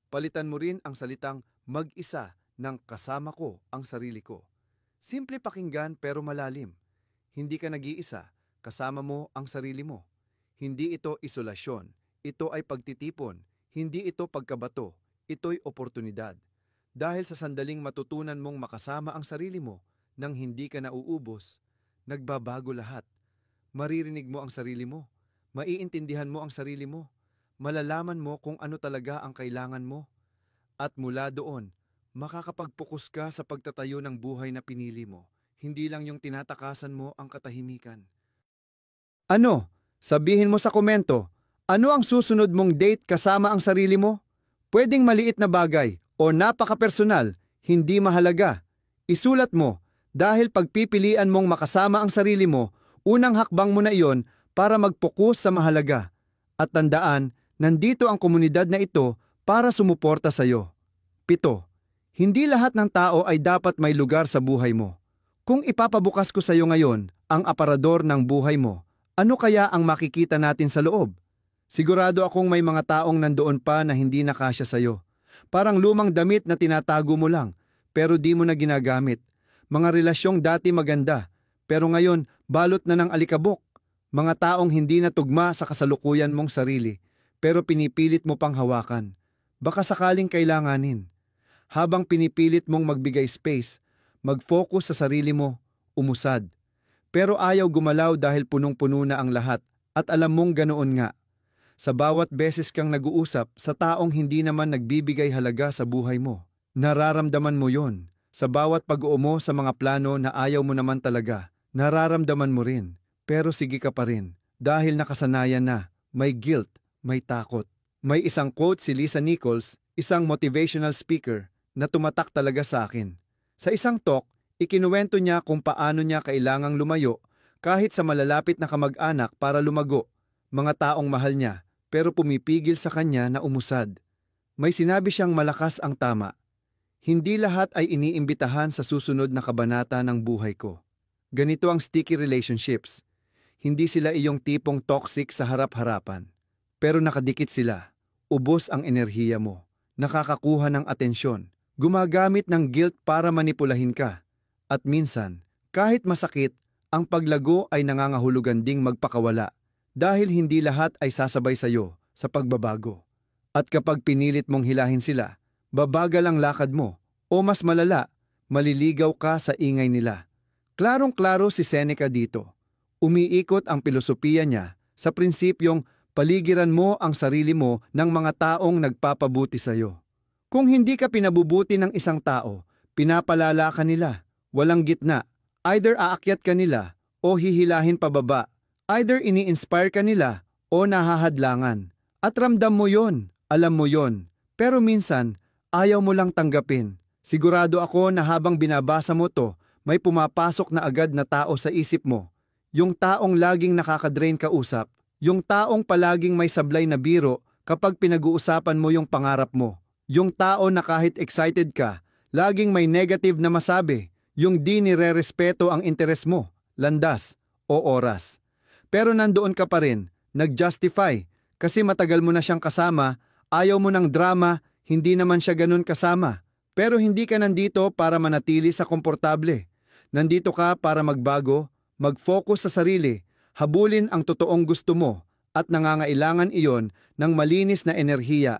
Palitan mo rin ang salitang mag-isa ng kasama ko ang sarili ko. Simple pakinggan pero malalim. Hindi ka nag-iisa, kasama mo ang sarili mo. Hindi ito isolasyon, ito ay pagtitipon, hindi ito pagkabato, ito'y oportunidad. Dahil sa sandaling matutunan mong makasama ang sarili mo nang hindi ka nauubos, nagbabago lahat. Maririnig mo ang sarili mo, maiintindihan mo ang sarili mo, malalaman mo kung ano talaga ang kailangan mo. At mula doon, makakapag-focus ka sa pagtatayo ng buhay na pinili mo, hindi lang yung tinatakasan mo ang katahimikan. Ano? Sabihin mo sa komento, ano ang susunod mong date kasama ang sarili mo? Pwedeng maliit na bagay o napaka-personal, hindi mahalaga. Isulat mo, dahil pagpipilian mong makasama ang sarili mo, unang hakbang mo na iyon para mag-focus sa mahalaga. At tandaan, nandito ang komunidad na ito para sumuporta sa iyo. 7. Hindi lahat ng tao ay dapat may lugar sa buhay mo. Kung ipapabukas ko sa iyo ngayon ang aparador ng buhay mo, ano kaya ang makikita natin sa loob? Sigurado akong may mga taong nandoon pa na hindi nakasya sa iyo. Parang lumang damit na tinatago mo lang, pero di mo na ginagamit. Mga relasyong dati maganda, pero ngayon balot na ng alikabok. Mga taong hindi na tugma sa kasalukuyan mong sarili, pero pinipilit mo pang hawakan. Baka sakaling kailanganin. Habang pinipilit mong magbigay space, mag-focus sa sarili mo, umusad. Pero ayaw gumalaw dahil punong-puno na ang lahat, at alam mong ganoon nga. Sa bawat beses kang nag-uusap sa taong hindi naman nagbibigay halaga sa buhay mo, nararamdaman mo yon. Sa bawat pag-uumo sa mga plano na ayaw mo naman talaga, nararamdaman mo rin. Pero sige ka pa rin, dahil nakasanayan na, may guilt, may takot. May isang quote si Lisa Nichols, isang motivational speaker, na tumatak talaga sa akin. Sa isang talk, ikinuwento niya kung paano niya kailangang lumayo kahit sa malalapit na kamag-anak para lumago, mga taong mahal niya, pero pumipigil sa kanya na umusad. May sinabi siyang malakas ang tama. Hindi lahat ay iniimbitahan sa susunod na kabanata ng buhay ko. Ganito ang sticky relationships. Hindi sila iyong tipong toxic sa harap-harapan. Pero nakadikit sila. Ubos ang enerhiya mo. Nakakakuha ng atensyon. Gumagamit ng guilt para manipulahin ka. At minsan, kahit masakit, ang paglago ay nangangahulugan ding magpakawala. Dahil hindi lahat ay sasabay sa iyo sa pagbabago. At kapag pinilit mong hilahin sila, babagal ang lakad mo, o mas malala, maliligaw ka sa ingay nila. Klarong-klaro si Seneca dito. Umiikot ang pilosopiya niya sa prinsipyong paligiran mo ang sarili mo ng mga taong nagpapabuti sa iyo. Kung hindi ka pinabubuti ng isang tao, pinapalala ka nila, walang gitna. Either aakyat ka nila o hihilahin pababa. Either ini-inspire ka nila o nahahadlangan. At ramdam mo yon, alam mo yon. Pero minsan, ayaw mo lang tanggapin. Sigurado ako na habang binabasa mo to, may pumapasok na agad na tao sa isip mo. Yung taong laging nakakadrain kausap. Yung taong palaging may sablay na biro kapag pinag-uusapan mo yung pangarap mo. Yung tao na kahit excited ka, laging may negative na masabi. Yung di nire-respeto ang interes mo, landas o oras. Pero nandoon ka pa rin, nag-justify, kasi matagal mo na siyang kasama, ayaw mo ng drama, hindi naman siya ganun kasama. Pero hindi ka nandito para manatili sa komportable. Nandito ka para magbago, mag-focus sa sarili, habulin ang totoong gusto mo, at nangangailangan iyon ng malinis na enerhiya.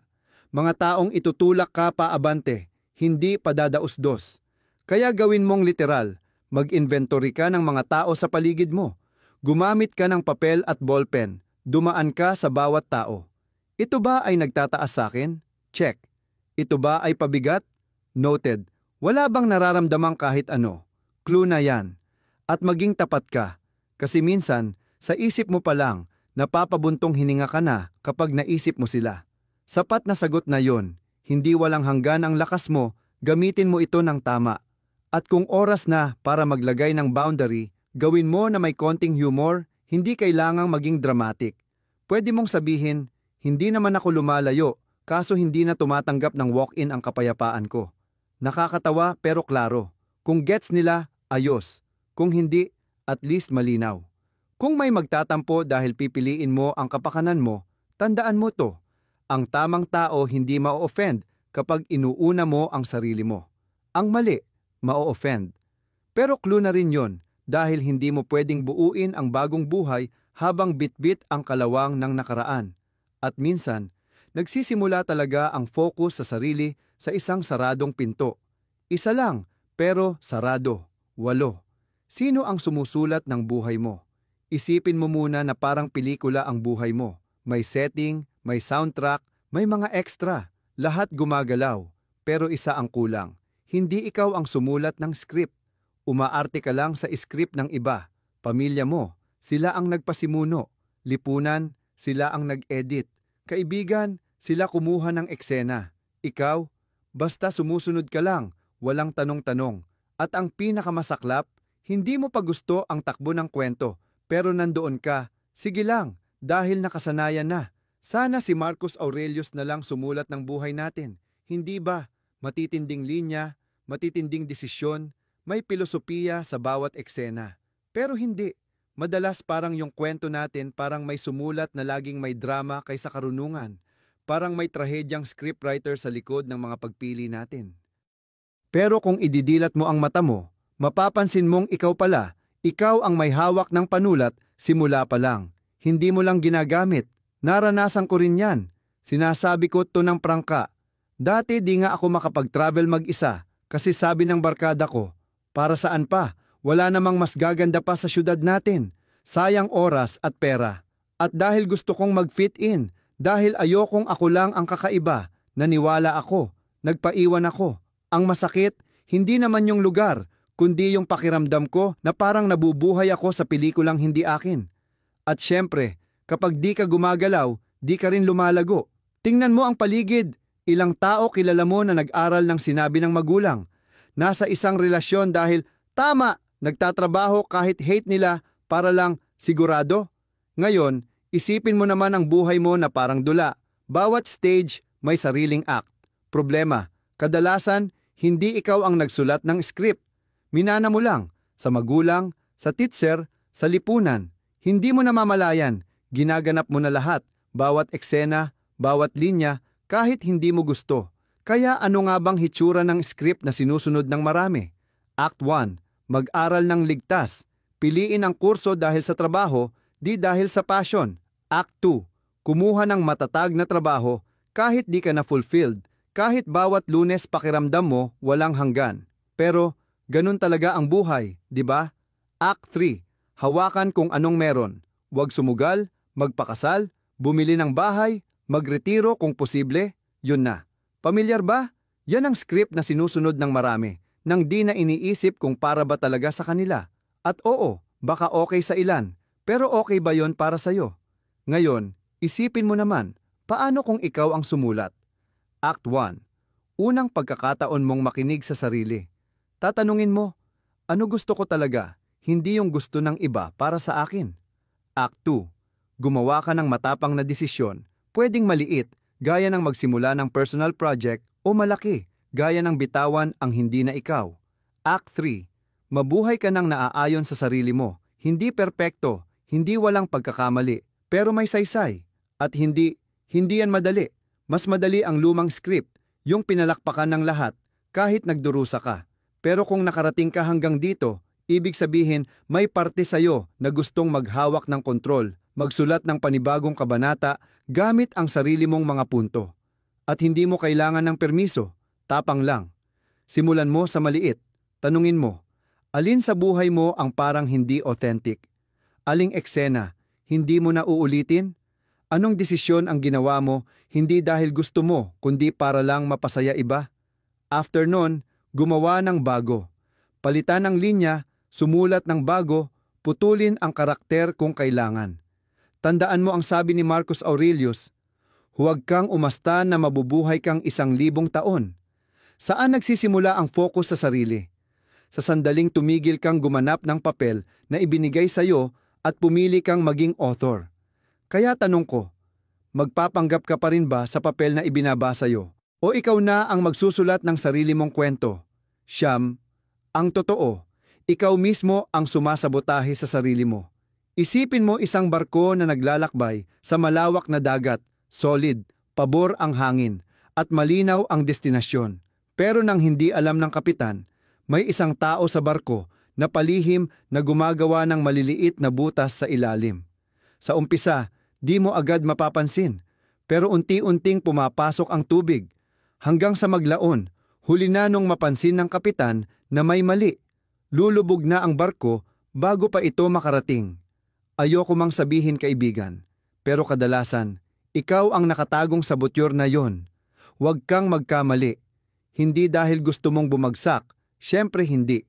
Mga taong itutulak ka paabante, hindi padadaos-dos. Kaya gawin mong literal, mag-inventory ka ng mga tao sa paligid mo. Gumamit ka ng papel at ballpen, dumaan ka sa bawat tao. Ito ba ay nagtataas sa akin? Check. Ito ba ay pabigat? Noted. Wala bang nararamdamang kahit ano? Clue na yan. At maging tapat ka. Kasi minsan, sa isip mo pa lang, napapabuntong hininga ka na kapag naisip mo sila. Sapat na sagot na yon. Hindi walang hanggan ang lakas mo, gamitin mo ito ng tama. At kung oras na para maglagay ng boundary, gawin mo na may konting humor, hindi kailangang maging dramatic. Pwede mong sabihin, hindi naman ako lumalayo, kaso hindi na tumatanggap ng walk-in ang kapayapaan ko. Nakakatawa pero klaro. Kung gets nila, ayos. Kung hindi, at least malinaw. Kung may magtatampo dahil pipiliin mo ang kapakanan mo, tandaan mo to. Ang tamang tao hindi ma-offend kapag inuuna mo ang sarili mo. Ang mali, ma-offend. Pero clue na rin yon. Dahil hindi mo pwedeng buuin ang bagong buhay habang bitbit ang kalawang ng nakaraan. At minsan, nagsisimula talaga ang focus sa sarili sa isang saradong pinto. Isa lang, pero sarado. 8. Sino ang sumusulat ng buhay mo? Isipin mo muna na parang pelikula ang buhay mo. May setting, may soundtrack, may mga extra. Lahat gumagalaw. Pero isa ang kulang. Hindi ikaw ang sumulat ng script. Umaarte ka lang sa script ng iba. Pamilya mo, sila ang nagpasimuno. Lipunan, sila ang nag-edit. Kaibigan, sila kumuha ng eksena. Ikaw, basta sumusunod ka lang, walang tanong-tanong. At ang pinakamasaklap, hindi mo pa gusto ang takbo ng kwento, pero nandoon ka. Sige lang, dahil nakasanayan na. Sana si Marcus Aurelius na lang sumulat ng buhay natin. Hindi ba? Matitinding linya, matitinding desisyon, may pilosopiya sa bawat eksena. Pero hindi. Madalas parang yung kwento natin parang may sumulat na laging may drama kaysa karunungan. Parang may trahedyang scriptwriter sa likod ng mga pagpili natin. Pero kung ididilat mo ang mata mo, mapapansin mong ikaw ang may hawak ng panulat simula pa lang. Hindi mo lang ginagamit. Naranasan ko rin yan. Sinasabi ko to ng prangka. Dati di nga ako makapag-travel mag-isa kasi sabi ng barkada ko, para saan pa? Wala namang mas gaganda pa sa syudad natin. Sayang oras at pera. At dahil gusto kong mag-fit in, dahil ayokong ako lang ang kakaiba, naniwala ako, nagpaiwan ako. Ang masakit, hindi naman yung lugar, kundi yung pakiramdam ko na parang nabubuhay ako sa pelikulang hindi akin. At syempre, kapag di ka gumagalaw, di ka rin lumalago. Tingnan mo ang paligid. Ilang tao kilala mo na nag-aral ng sinabi ng magulang. Nasa isang relasyon dahil tama, nagtatrabaho kahit hate nila para lang sigurado. Ngayon, isipin mo naman ang buhay mo na parang dula. Bawat stage may sariling act. Problema, kadalasan, hindi ikaw ang nagsulat ng script. Minana mo lang, sa magulang, sa teacher, sa lipunan. Hindi mo namamalayan, ginaganap mo na lahat, bawat eksena, bawat linya, kahit hindi mo gusto. Kaya ano nga bang hitsura ng script na sinusunod ng marami? Act 1, mag-aral ng ligtas. Piliin ang kurso dahil sa trabaho, di dahil sa passion. Act 2, kumuha ng matatag na trabaho kahit di ka na fulfilled. Kahit bawat Lunes pakiramdam mo walang hanggan. Pero ganun talaga ang buhay, di ba? Act 3, hawakan kung anong meron. Huwag sumugal, magpakasal, bumili ng bahay, magretiro kung posible, yun na. Pamilyar ba? Yan ang script na sinusunod ng marami, nang di na iniisip kung para ba talaga sa kanila. At oo, baka okay sa ilan, pero okay ba yon para sa'yo? Ngayon, isipin mo naman, paano kung ikaw ang sumulat? Act 1, unang pagkakataon mong makinig sa sarili. Tatanungin mo, ano gusto ko talaga? Hindi yung gusto ng iba para sa akin. Act 2, gumawa ka ng matapang na desisyon, pwedeng maliit, gaya ng magsimula ng personal project o malaki, gaya ng bitawan ang hindi na ikaw. Act 3, mabuhay ka ng naaayon sa sarili mo, hindi perpekto, hindi walang pagkakamali, pero may saysay. At hindi yan madali. Mas madali ang lumang script, yung pinalakpakan ng lahat, kahit nagdurusa ka. Pero kung nakarating ka hanggang dito, ibig sabihin may parte sa'yo na gustong maghawak ng kontrol, magsulat ng panibagong kabanata gamit ang sarili mong mga punto. At hindi mo kailangan ng permiso, tapang lang. Simulan mo sa maliit. Tanungin mo, alin sa buhay mo ang parang hindi authentic? Aling eksena, hindi mo na uulitin? Anong desisyon ang ginawa mo hindi dahil gusto mo kundi para lang mapasaya iba? After nun, gumawa ng bago. Palitan ang linya, sumulat ng bago, putulin ang karakter kung kailangan. Tandaan mo ang sabi ni Marcus Aurelius, huwag kang umasta na mabubuhay kang 1,000 taon. Saan nagsisimula ang focus sa sarili? Sa sandaling tumigil kang gumanap ng papel na ibinigay sa'yo at pumili kang maging author. Kaya tanong ko, magpapanggap ka pa rin ba sa papel na ibinabasa sa'yo? O ikaw na ang magsusulat ng sarili mong kwento? Siyam, ang totoo, ikaw mismo ang sumasabotahe sa sarili mo. Isipin mo isang barko na naglalakbay sa malawak na dagat, solid, pabor ang hangin, at malinaw ang destinasyon. Pero nang hindi alam ng kapitan, may isang tao sa barko na palihim na gumagawa ng maliliit na butas sa ilalim. Sa umpisa, di mo agad mapapansin, pero unti-unting pumapasok ang tubig. Hanggang sa maglaon, huli na nung mapansin ng kapitan na may mali. Lulubog na ang barko bago pa ito makarating. Ayoko mang sabihin kaibigan, pero kadalasan, ikaw ang nakatagong sabotyor na yon. Huwag kang magkamali. Hindi dahil gusto mong bumagsak, syempre hindi.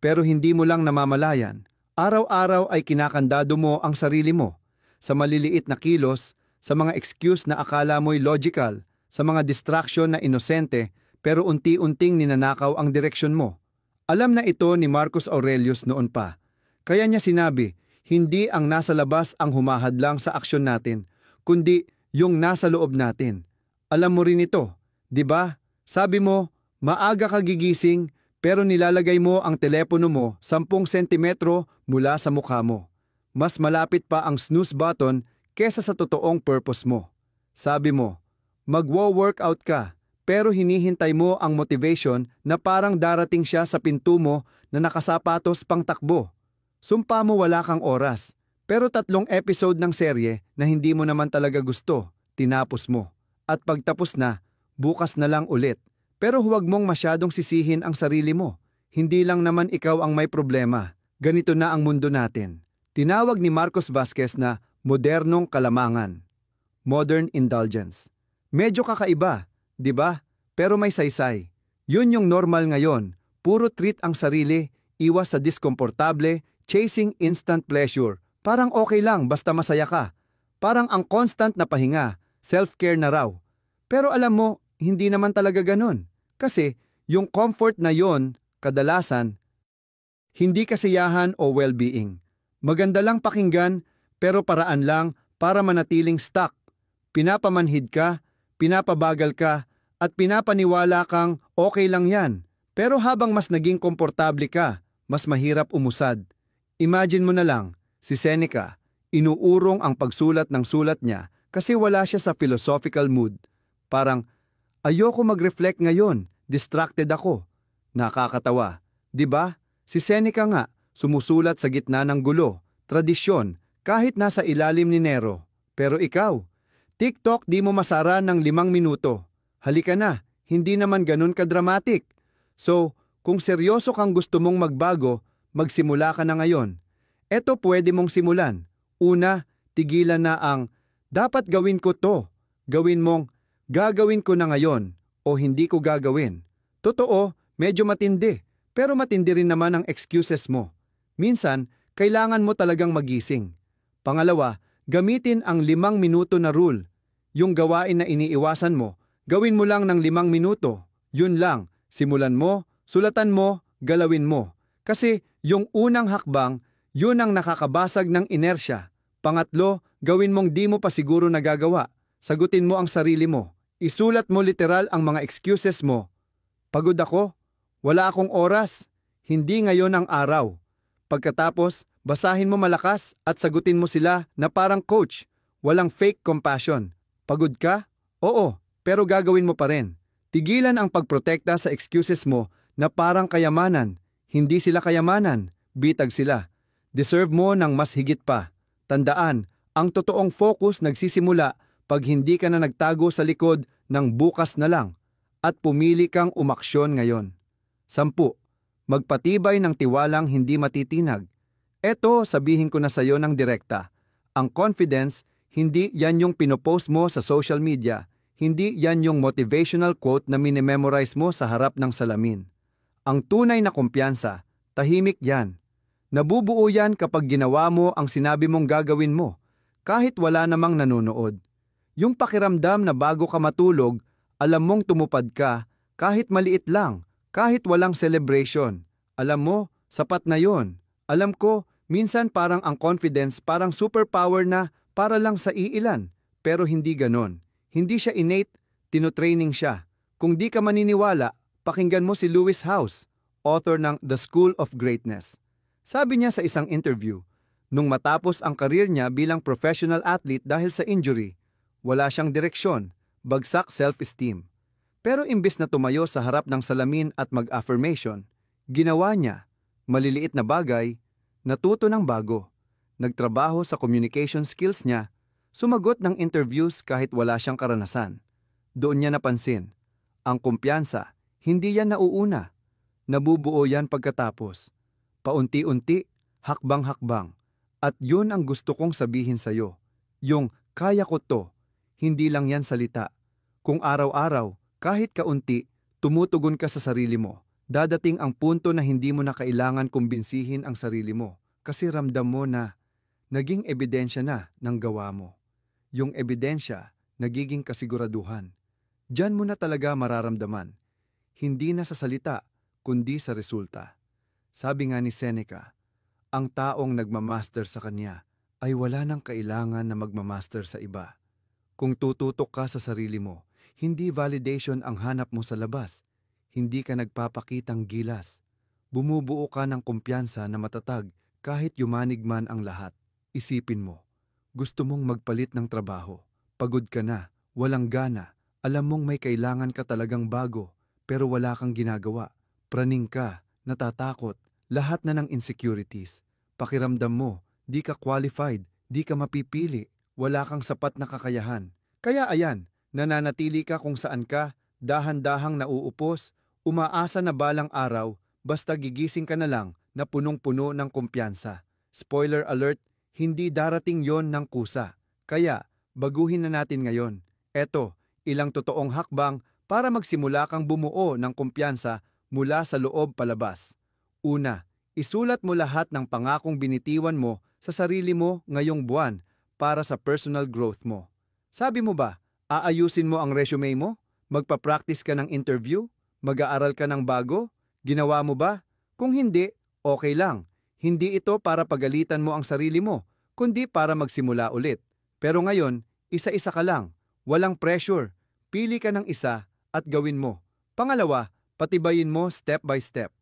Pero hindi mo lang namamalayan. Araw-araw ay kinakandado mo ang sarili mo. Sa maliliit na kilos, sa mga excuse na akala mo'y logical, sa mga distraction na inosente pero unti-unting ninanakaw ang direksyon mo. Alam na ito ni Marcus Aurelius noon pa. Kaya niya sinabi, hindi ang nasa labas ang humahadlang sa aksyon natin, kundi yung nasa loob natin. Alam mo rin ito, di ba? Sabi mo, maaga ka gigising pero nilalagay mo ang telepono mo 10 sentimetro mula sa mukha mo. Mas malapit pa ang snooze button kesa sa totoong purpose mo. Sabi mo, Magwo-workout ka, pero hinihintay mo ang motivation na parang darating siya sa pinto mo na nakasapatos pang takbo. Sumpa mo wala kang oras, pero 3 episode ng serye na hindi mo naman talaga gusto, tinapos mo. At pagtapos na, bukas na lang ulit. Pero huwag mong masyadong sisihin ang sarili mo. Hindi lang naman ikaw ang may problema. Ganito na ang mundo natin. Tinawag ni Marcos Vazquez na modernong kalamangan. Modern indulgence. Medyo kakaiba, di ba? Pero may saysay. Yun yung normal ngayon. Puro treat ang sarili, iwas sa diskomportable, chasing instant pleasure. Parang okay lang basta masaya ka. Parang ang constant na pahinga, self-care na raw. Pero alam mo, hindi naman talaga ganun. Kasi yung comfort na yon, kadalasan, hindi kasiyahan o well-being. Maganda lang pakinggan, pero paraan lang para manatiling stuck. Pinapamanhid ka, pinapabagal ka, at pinapaniwala kang okay lang yan. Pero habang mas naging komportable ka, mas mahirap umusad. Imagine mo na lang, si Seneca, inuurong ang pagsulat ng sulat niya kasi wala siya sa philosophical mood. Parang, ayoko mag-reflect ngayon, distracted ako. Nakakatawa, di ba? Si Seneca nga, sumusulat sa gitna ng gulo, tradisyon, kahit nasa ilalim ni Nero. Pero ikaw, TikTok di mo masara ng 5 minuto. Halika na, hindi naman ganun ka-dramatic. So, kung seryoso kang gusto mong magbago, magsimula ka na ngayon. Eto pwede mong simulan. Una, tigilan na ang, dapat gawin ko to. Gawin mong, gagawin ko na ngayon, o hindi ko gagawin. Totoo, medyo matindi, pero matindi rin naman ang excuses mo. Minsan, kailangan mo talagang magising. Pangalawa, gamitin ang 5 minuto na rule. Yung gawain na iniiwasan mo, gawin mo lang ng 5 minuto. Yun lang, simulan mo, sulatan mo, galawin mo. Kasi yung unang hakbang, yun ang nakakabasag ng inersya. Pangatlo, gawin mong di mo pa siguro nagagawa. Sagutin mo ang sarili mo. Isulat mo literal ang mga excuses mo. Pagod ako, wala akong oras, hindi ngayon ang araw. Pagkatapos, basahin mo malakas at sagutin mo sila na parang coach, walang fake compassion. Pagod ka? Oo, pero gagawin mo pa rin. Tigilan ang pagprotekta sa excuses mo na parang kayamanan. Hindi sila kayamanan, bitag sila. Deserve mo ng mas higit pa. Tandaan, ang totoong focus nagsisimula pag hindi ka na nagtago sa likod ng bukas na lang at pumili kang umaksyon ngayon. 10. Magpatibay ng tiwalang hindi matitinag. Eto, sabihin ko na sa'yo ng direkta. Ang confidence, hindi yan yung pinopost mo sa social media. Hindi yan yung motivational quote na minememorize mo sa harap ng salamin. Ang tunay na kumpiyansa, tahimik yan. Nabubuo yan kapag ginawa mo ang sinabi mong gagawin mo, kahit wala namang nanonood. Yung pakiramdam na bago ka matulog, alam mong tumupad ka, kahit maliit lang, kahit walang celebration. Alam mo, sapat na yon. Alam ko, minsan parang ang confidence parang superpower na para lang sa iilan, pero hindi ganon. Hindi siya innate, tinotraining siya. Kung di ka maniniwala, pakinggan mo si Lewis Howes, author ng The School of Greatness. Sabi niya sa isang interview, nung matapos ang karir niya bilang professional athlete dahil sa injury, wala siyang direksyon, bagsak self-esteem. Pero imbes na tumayo sa harap ng salamin at mag-affirmation, ginawa niya, maliliit na bagay, natuto ng bago. Nagtrabaho sa communication skills niya, sumagot ng interviews kahit wala siyang karanasan. Doon niya napansin, ang kumpiyansa, hindi yan nauuna. Nabubuo yan pagkatapos. Paunti-unti, hakbang-hakbang. At yun ang gusto kong sabihin sa'yo. Yung kaya ko to, hindi lang yan salita. Kung araw-araw, kahit kaunti, tumutugon ka sa sarili mo, dadating ang punto na hindi mo na kailangan kumbinsihin ang sarili mo. Kasi ramdam mo na naging ebidensya na ng gawa mo. Yung ebidensya, nagiging kasiguraduhan. Diyan mo na talaga mararamdaman. Hindi na sa salita, kundi sa resulta. Sabi nga ni Seneca, ang taong nagmamaster sa kanya ay wala nang kailangan na magmamaster sa iba. Kung tututok ka sa sarili mo, hindi validation ang hanap mo sa labas. Hindi ka nagpapakitang gilas. Bumubuo ka ng kumpiyansa na matatag kahit yumanig man ang lahat. Isipin mo, gusto mong magpalit ng trabaho. Pagod ka na, walang gana, Alam mong may kailangan ka talagang bago, pero wala kang ginagawa. Praning ka, natatakot, lahat na ng insecurities. Pakiramdam mo, di ka qualified, di ka mapipili, wala kang sapat na kakayahan. Kaya ayan, nananatili ka kung saan ka, dahan-dahang nauupos, umaasa na balang araw, basta gigising ka na lang na punong-puno ng kumpiyansa. Spoiler alert, hindi darating yon ng kusa. Kaya, baguhin na natin ngayon. Eto, ilang totoong hakbang para magsimula kang bumuo ng kumpiyansa mula sa loob palabas. Una, isulat mo lahat ng pangakong binitiwan mo sa sarili mo ngayong buwan para sa personal growth mo. Sabi mo ba, aayusin mo ang resume mo? Magpa-practice ka ng interview? Mag-aaral ka ng bago? Ginawa mo ba? Kung hindi, okay lang. Hindi ito para pagalitan mo ang sarili mo, kundi para magsimula ulit. Pero ngayon, isa-isa ka lang. Walang pressure. Pili ka ng isa at gawin mo. Pangalawa, patibayin mo step by step.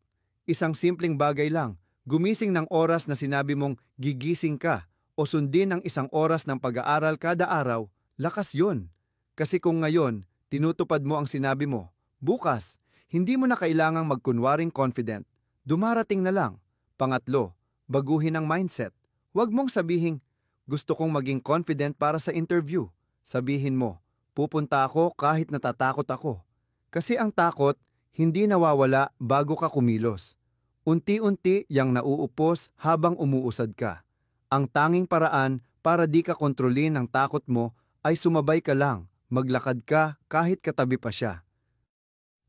Isang simpleng bagay lang, gumising ng oras na sinabi mong gigising ka o sundin ang isang oras ng pag-aaral kada araw, lakas yun. Kasi kung ngayon, tinutupad mo ang sinabi mo, bukas, hindi mo na kailangang magkunwaring confident. Dumarating na lang. Pangatlo, baguhin ang mindset. Huwag mong sabihin, gusto kong maging confident para sa interview. Sabihin mo, pupunta ako kahit natatakot ako. Kasi ang takot, hindi nawawala bago ka kumilos. Unti-unti yang nauupos habang umuusad ka. Ang tanging paraan para di ka kontrolin ng takot mo ay sumabay ka lang, maglakad ka kahit katabi pa siya.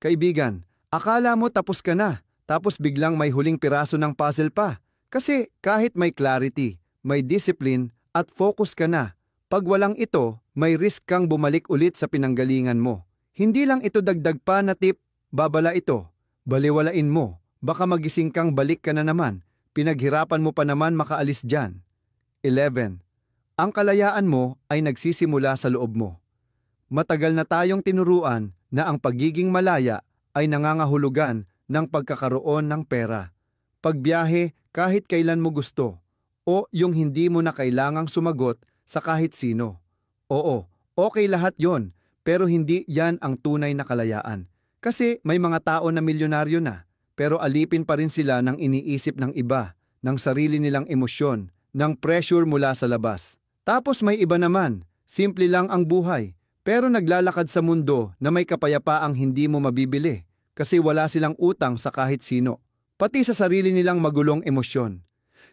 Kaibigan, akala mo tapos ka na, tapos biglang may huling piraso ng puzzle pa. Kasi kahit may clarity, may discipline at focus ka na, pag walang ito, may risk kang bumalik ulit sa pinanggalingan mo. Hindi lang ito dagdag pa na tip, babala ito. Baliwalain mo, baka magising kang balik ka na naman, pinaghirapan mo pa naman makaalis dyan. 11. Ang kalayaan mo ay nagsisimula sa loob mo. Matagal na tayong tinuruan na ang pagiging malaya ay nangangahulugan ng pagkakaroon ng pera. Pagbiyahe kahit kailan mo gusto, o yung hindi mo na kailangang sumagot sa kahit sino. Oo, okay lahat yon, pero hindi yan ang tunay na kalayaan. Kasi may mga tao na milyonaryo na, pero alipin pa rin sila ng iniisip ng iba, ng sarili nilang emosyon, ng pressure mula sa labas. Tapos may iba naman, simple lang ang buhay, pero naglalakad sa mundo na may kapayapaang hindi mo mabibili, kasi wala silang utang sa kahit sino. Pati sa sarili nilang magulong emosyon.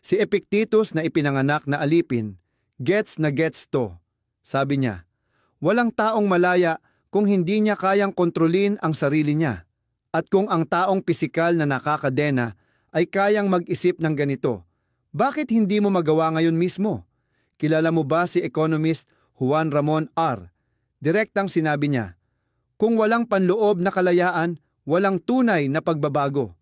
Si Epictetus na ipinanganak na alipin, gets na gets to. Sabi niya, walang taong malaya kung hindi niya kayang kontrolin ang sarili niya. At kung ang taong pisikal na nakakadena ay kayang mag-isip ng ganito, bakit hindi mo magawa ngayon mismo? Kilala mo ba si economist Juan Ramon R? Direktang sinabi niya, kung walang panloob na kalayaan, walang tunay na pagbabago.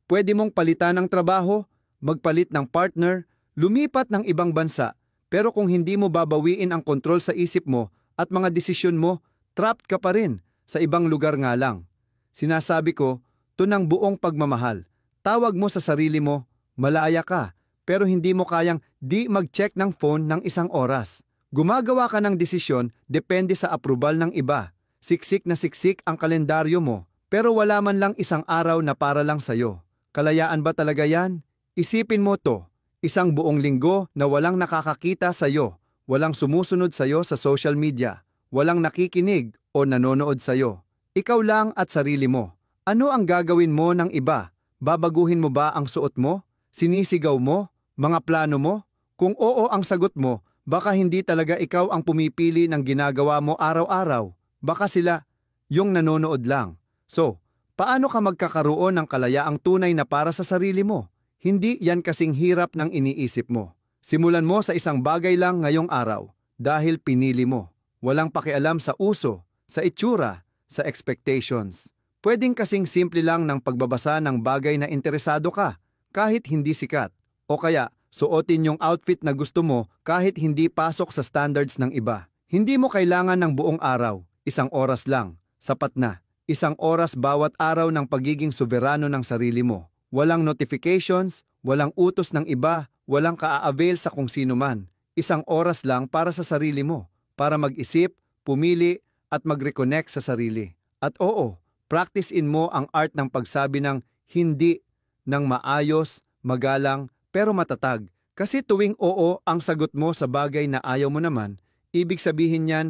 Pwede mong palitan ng trabaho, magpalit ng partner, lumipat ng ibang bansa, pero kung hindi mo babawiin ang kontrol sa isip mo at mga desisyon mo, trapped ka pa rin sa ibang lugar nga lang. Sinasabi ko, to ng buong pagmamahal. Tawag mo sa sarili mo, malaya ka, pero hindi mo kayang di mag-check ng phone ng isang oras. Gumagawa ka ng desisyon depende sa approval ng iba. Siksik na siksik ang kalendaryo mo, pero wala man lang isang araw na para lang sa'yo. Kalayaan ba talaga yan? Isipin mo to, isang buong linggo na walang nakakakita sa'yo, walang sumusunod sa'yo sa social media, walang nakikinig o nanonood sa'yo. Ikaw lang at sarili mo. Ano ang gagawin mo ng iba? Babaguhin mo ba ang suot mo? Sinisigaw mo? Mga plano mo? Kung oo ang sagot mo, baka hindi talaga ikaw ang pumipili ng ginagawa mo araw-araw. Baka sila yung nanonood lang. So, paano ka magkakaroon ng kalayaang tunay na para sa sarili mo? Hindi yan kasing hirap ng iniisip mo. Simulan mo sa isang bagay lang ngayong araw dahil pinili mo. Walang pakialam sa uso, sa itsura, sa expectations. Pwedeng kasing simple lang ng pagbabasa ng bagay na interesado ka kahit hindi sikat. O kaya, suotin yung outfit na gusto mo kahit hindi pasok sa standards ng iba. Hindi mo kailangan ng buong araw, isang oras lang, sapat na. Isang oras bawat araw ng pagiging soberano ng sarili mo. Walang notifications, walang utos ng iba, walang ka-avail sa kung sino man. Isang oras lang para sa sarili mo, para mag-isip, pumili, at mag-reconnect sa sarili. At oo, practice-in mo ang art ng pagsabi ng hindi ng maayos, magalang, pero matatag. Kasi tuwing oo ang sagot mo sa bagay na ayaw mo naman, ibig sabihin niyan,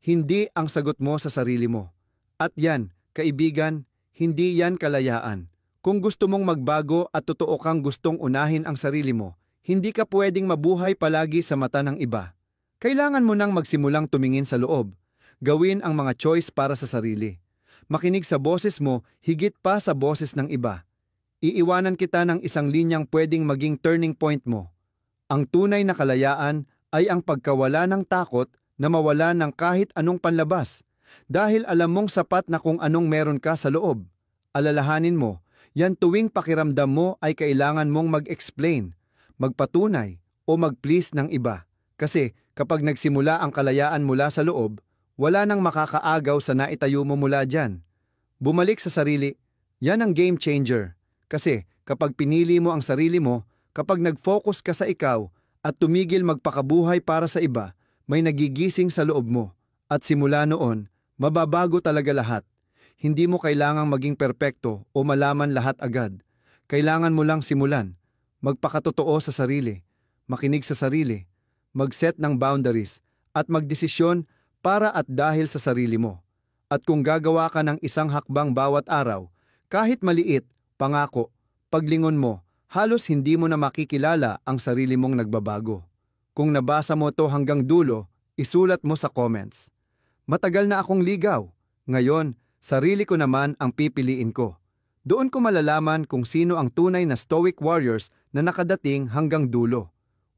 hindi ang sagot mo sa sarili mo. At yan, kaibigan, hindi yan kalayaan. Kung gusto mong magbago at totoo kang gustong unahin ang sarili mo, hindi ka pwedeng mabuhay palagi sa mata ng iba. Kailangan mo nang magsimulang tumingin sa loob. Gawin ang mga choice para sa sarili. Makinig sa boses mo higit pa sa boses ng iba. Iiwanan kita ng isang linyang pwedeng maging turning point mo. Ang tunay na kalayaan ay ang pagkawala ng takot na mawala ng kahit anong panlabas. Dahil alam mong sapat na kung anong meron ka sa loob. Alalahanin mo, yan tuwing pakiramdam mo ay kailangan mong mag-explain, magpatunay o mag-please ng iba. Kasi kapag nagsimula ang kalayaan mula sa loob, wala nang makakaagaw sa naitayo mo mula dyan. Bumalik sa sarili, yan ang game changer. Kasi kapag pinili mo ang sarili mo, kapag nag-focus ka sa ikaw at tumigil magpakabuhay para sa iba, may nagigising sa loob mo. At simula noon, mababago talaga lahat. Hindi mo kailangang maging perpekto o malaman lahat agad. Kailangan mo lang simulan. Magpakatotoo sa sarili, makinig sa sarili, mag-set ng boundaries, at magdesisyon para at dahil sa sarili mo. At kung gagawa ka ng isang hakbang bawat araw, kahit maliit, pangako, paglingon mo, halos hindi mo na makikilala ang sarili mong nagbabago. Kung nabasa mo to hanggang dulo, isulat mo sa comments. Matagal na akong ligaw. Ngayon, sarili ko naman ang pipiliin ko. Doon ko malalaman kung sino ang tunay na stoic warriors na nakadating hanggang dulo.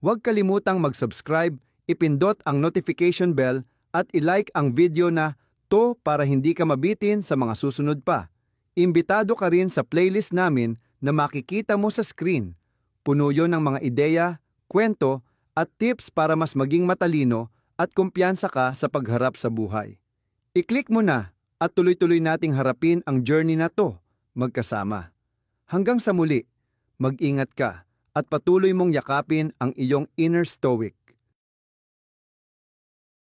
Huwag kalimutang mag-subscribe, ipindot ang notification bell at ilike ang video na to para hindi ka mabitin sa mga susunod pa. Imbitado ka rin sa playlist namin na makikita mo sa screen. Puno yon ng mga ideya, kwento at tips para mas maging matalino at kumpiyansa ka sa pagharap sa buhay. I-click mo na at tuloy-tuloy nating harapin ang journey na to magkasama. Hanggang sa muli, mag-ingat ka at patuloy mong yakapin ang iyong inner stoic.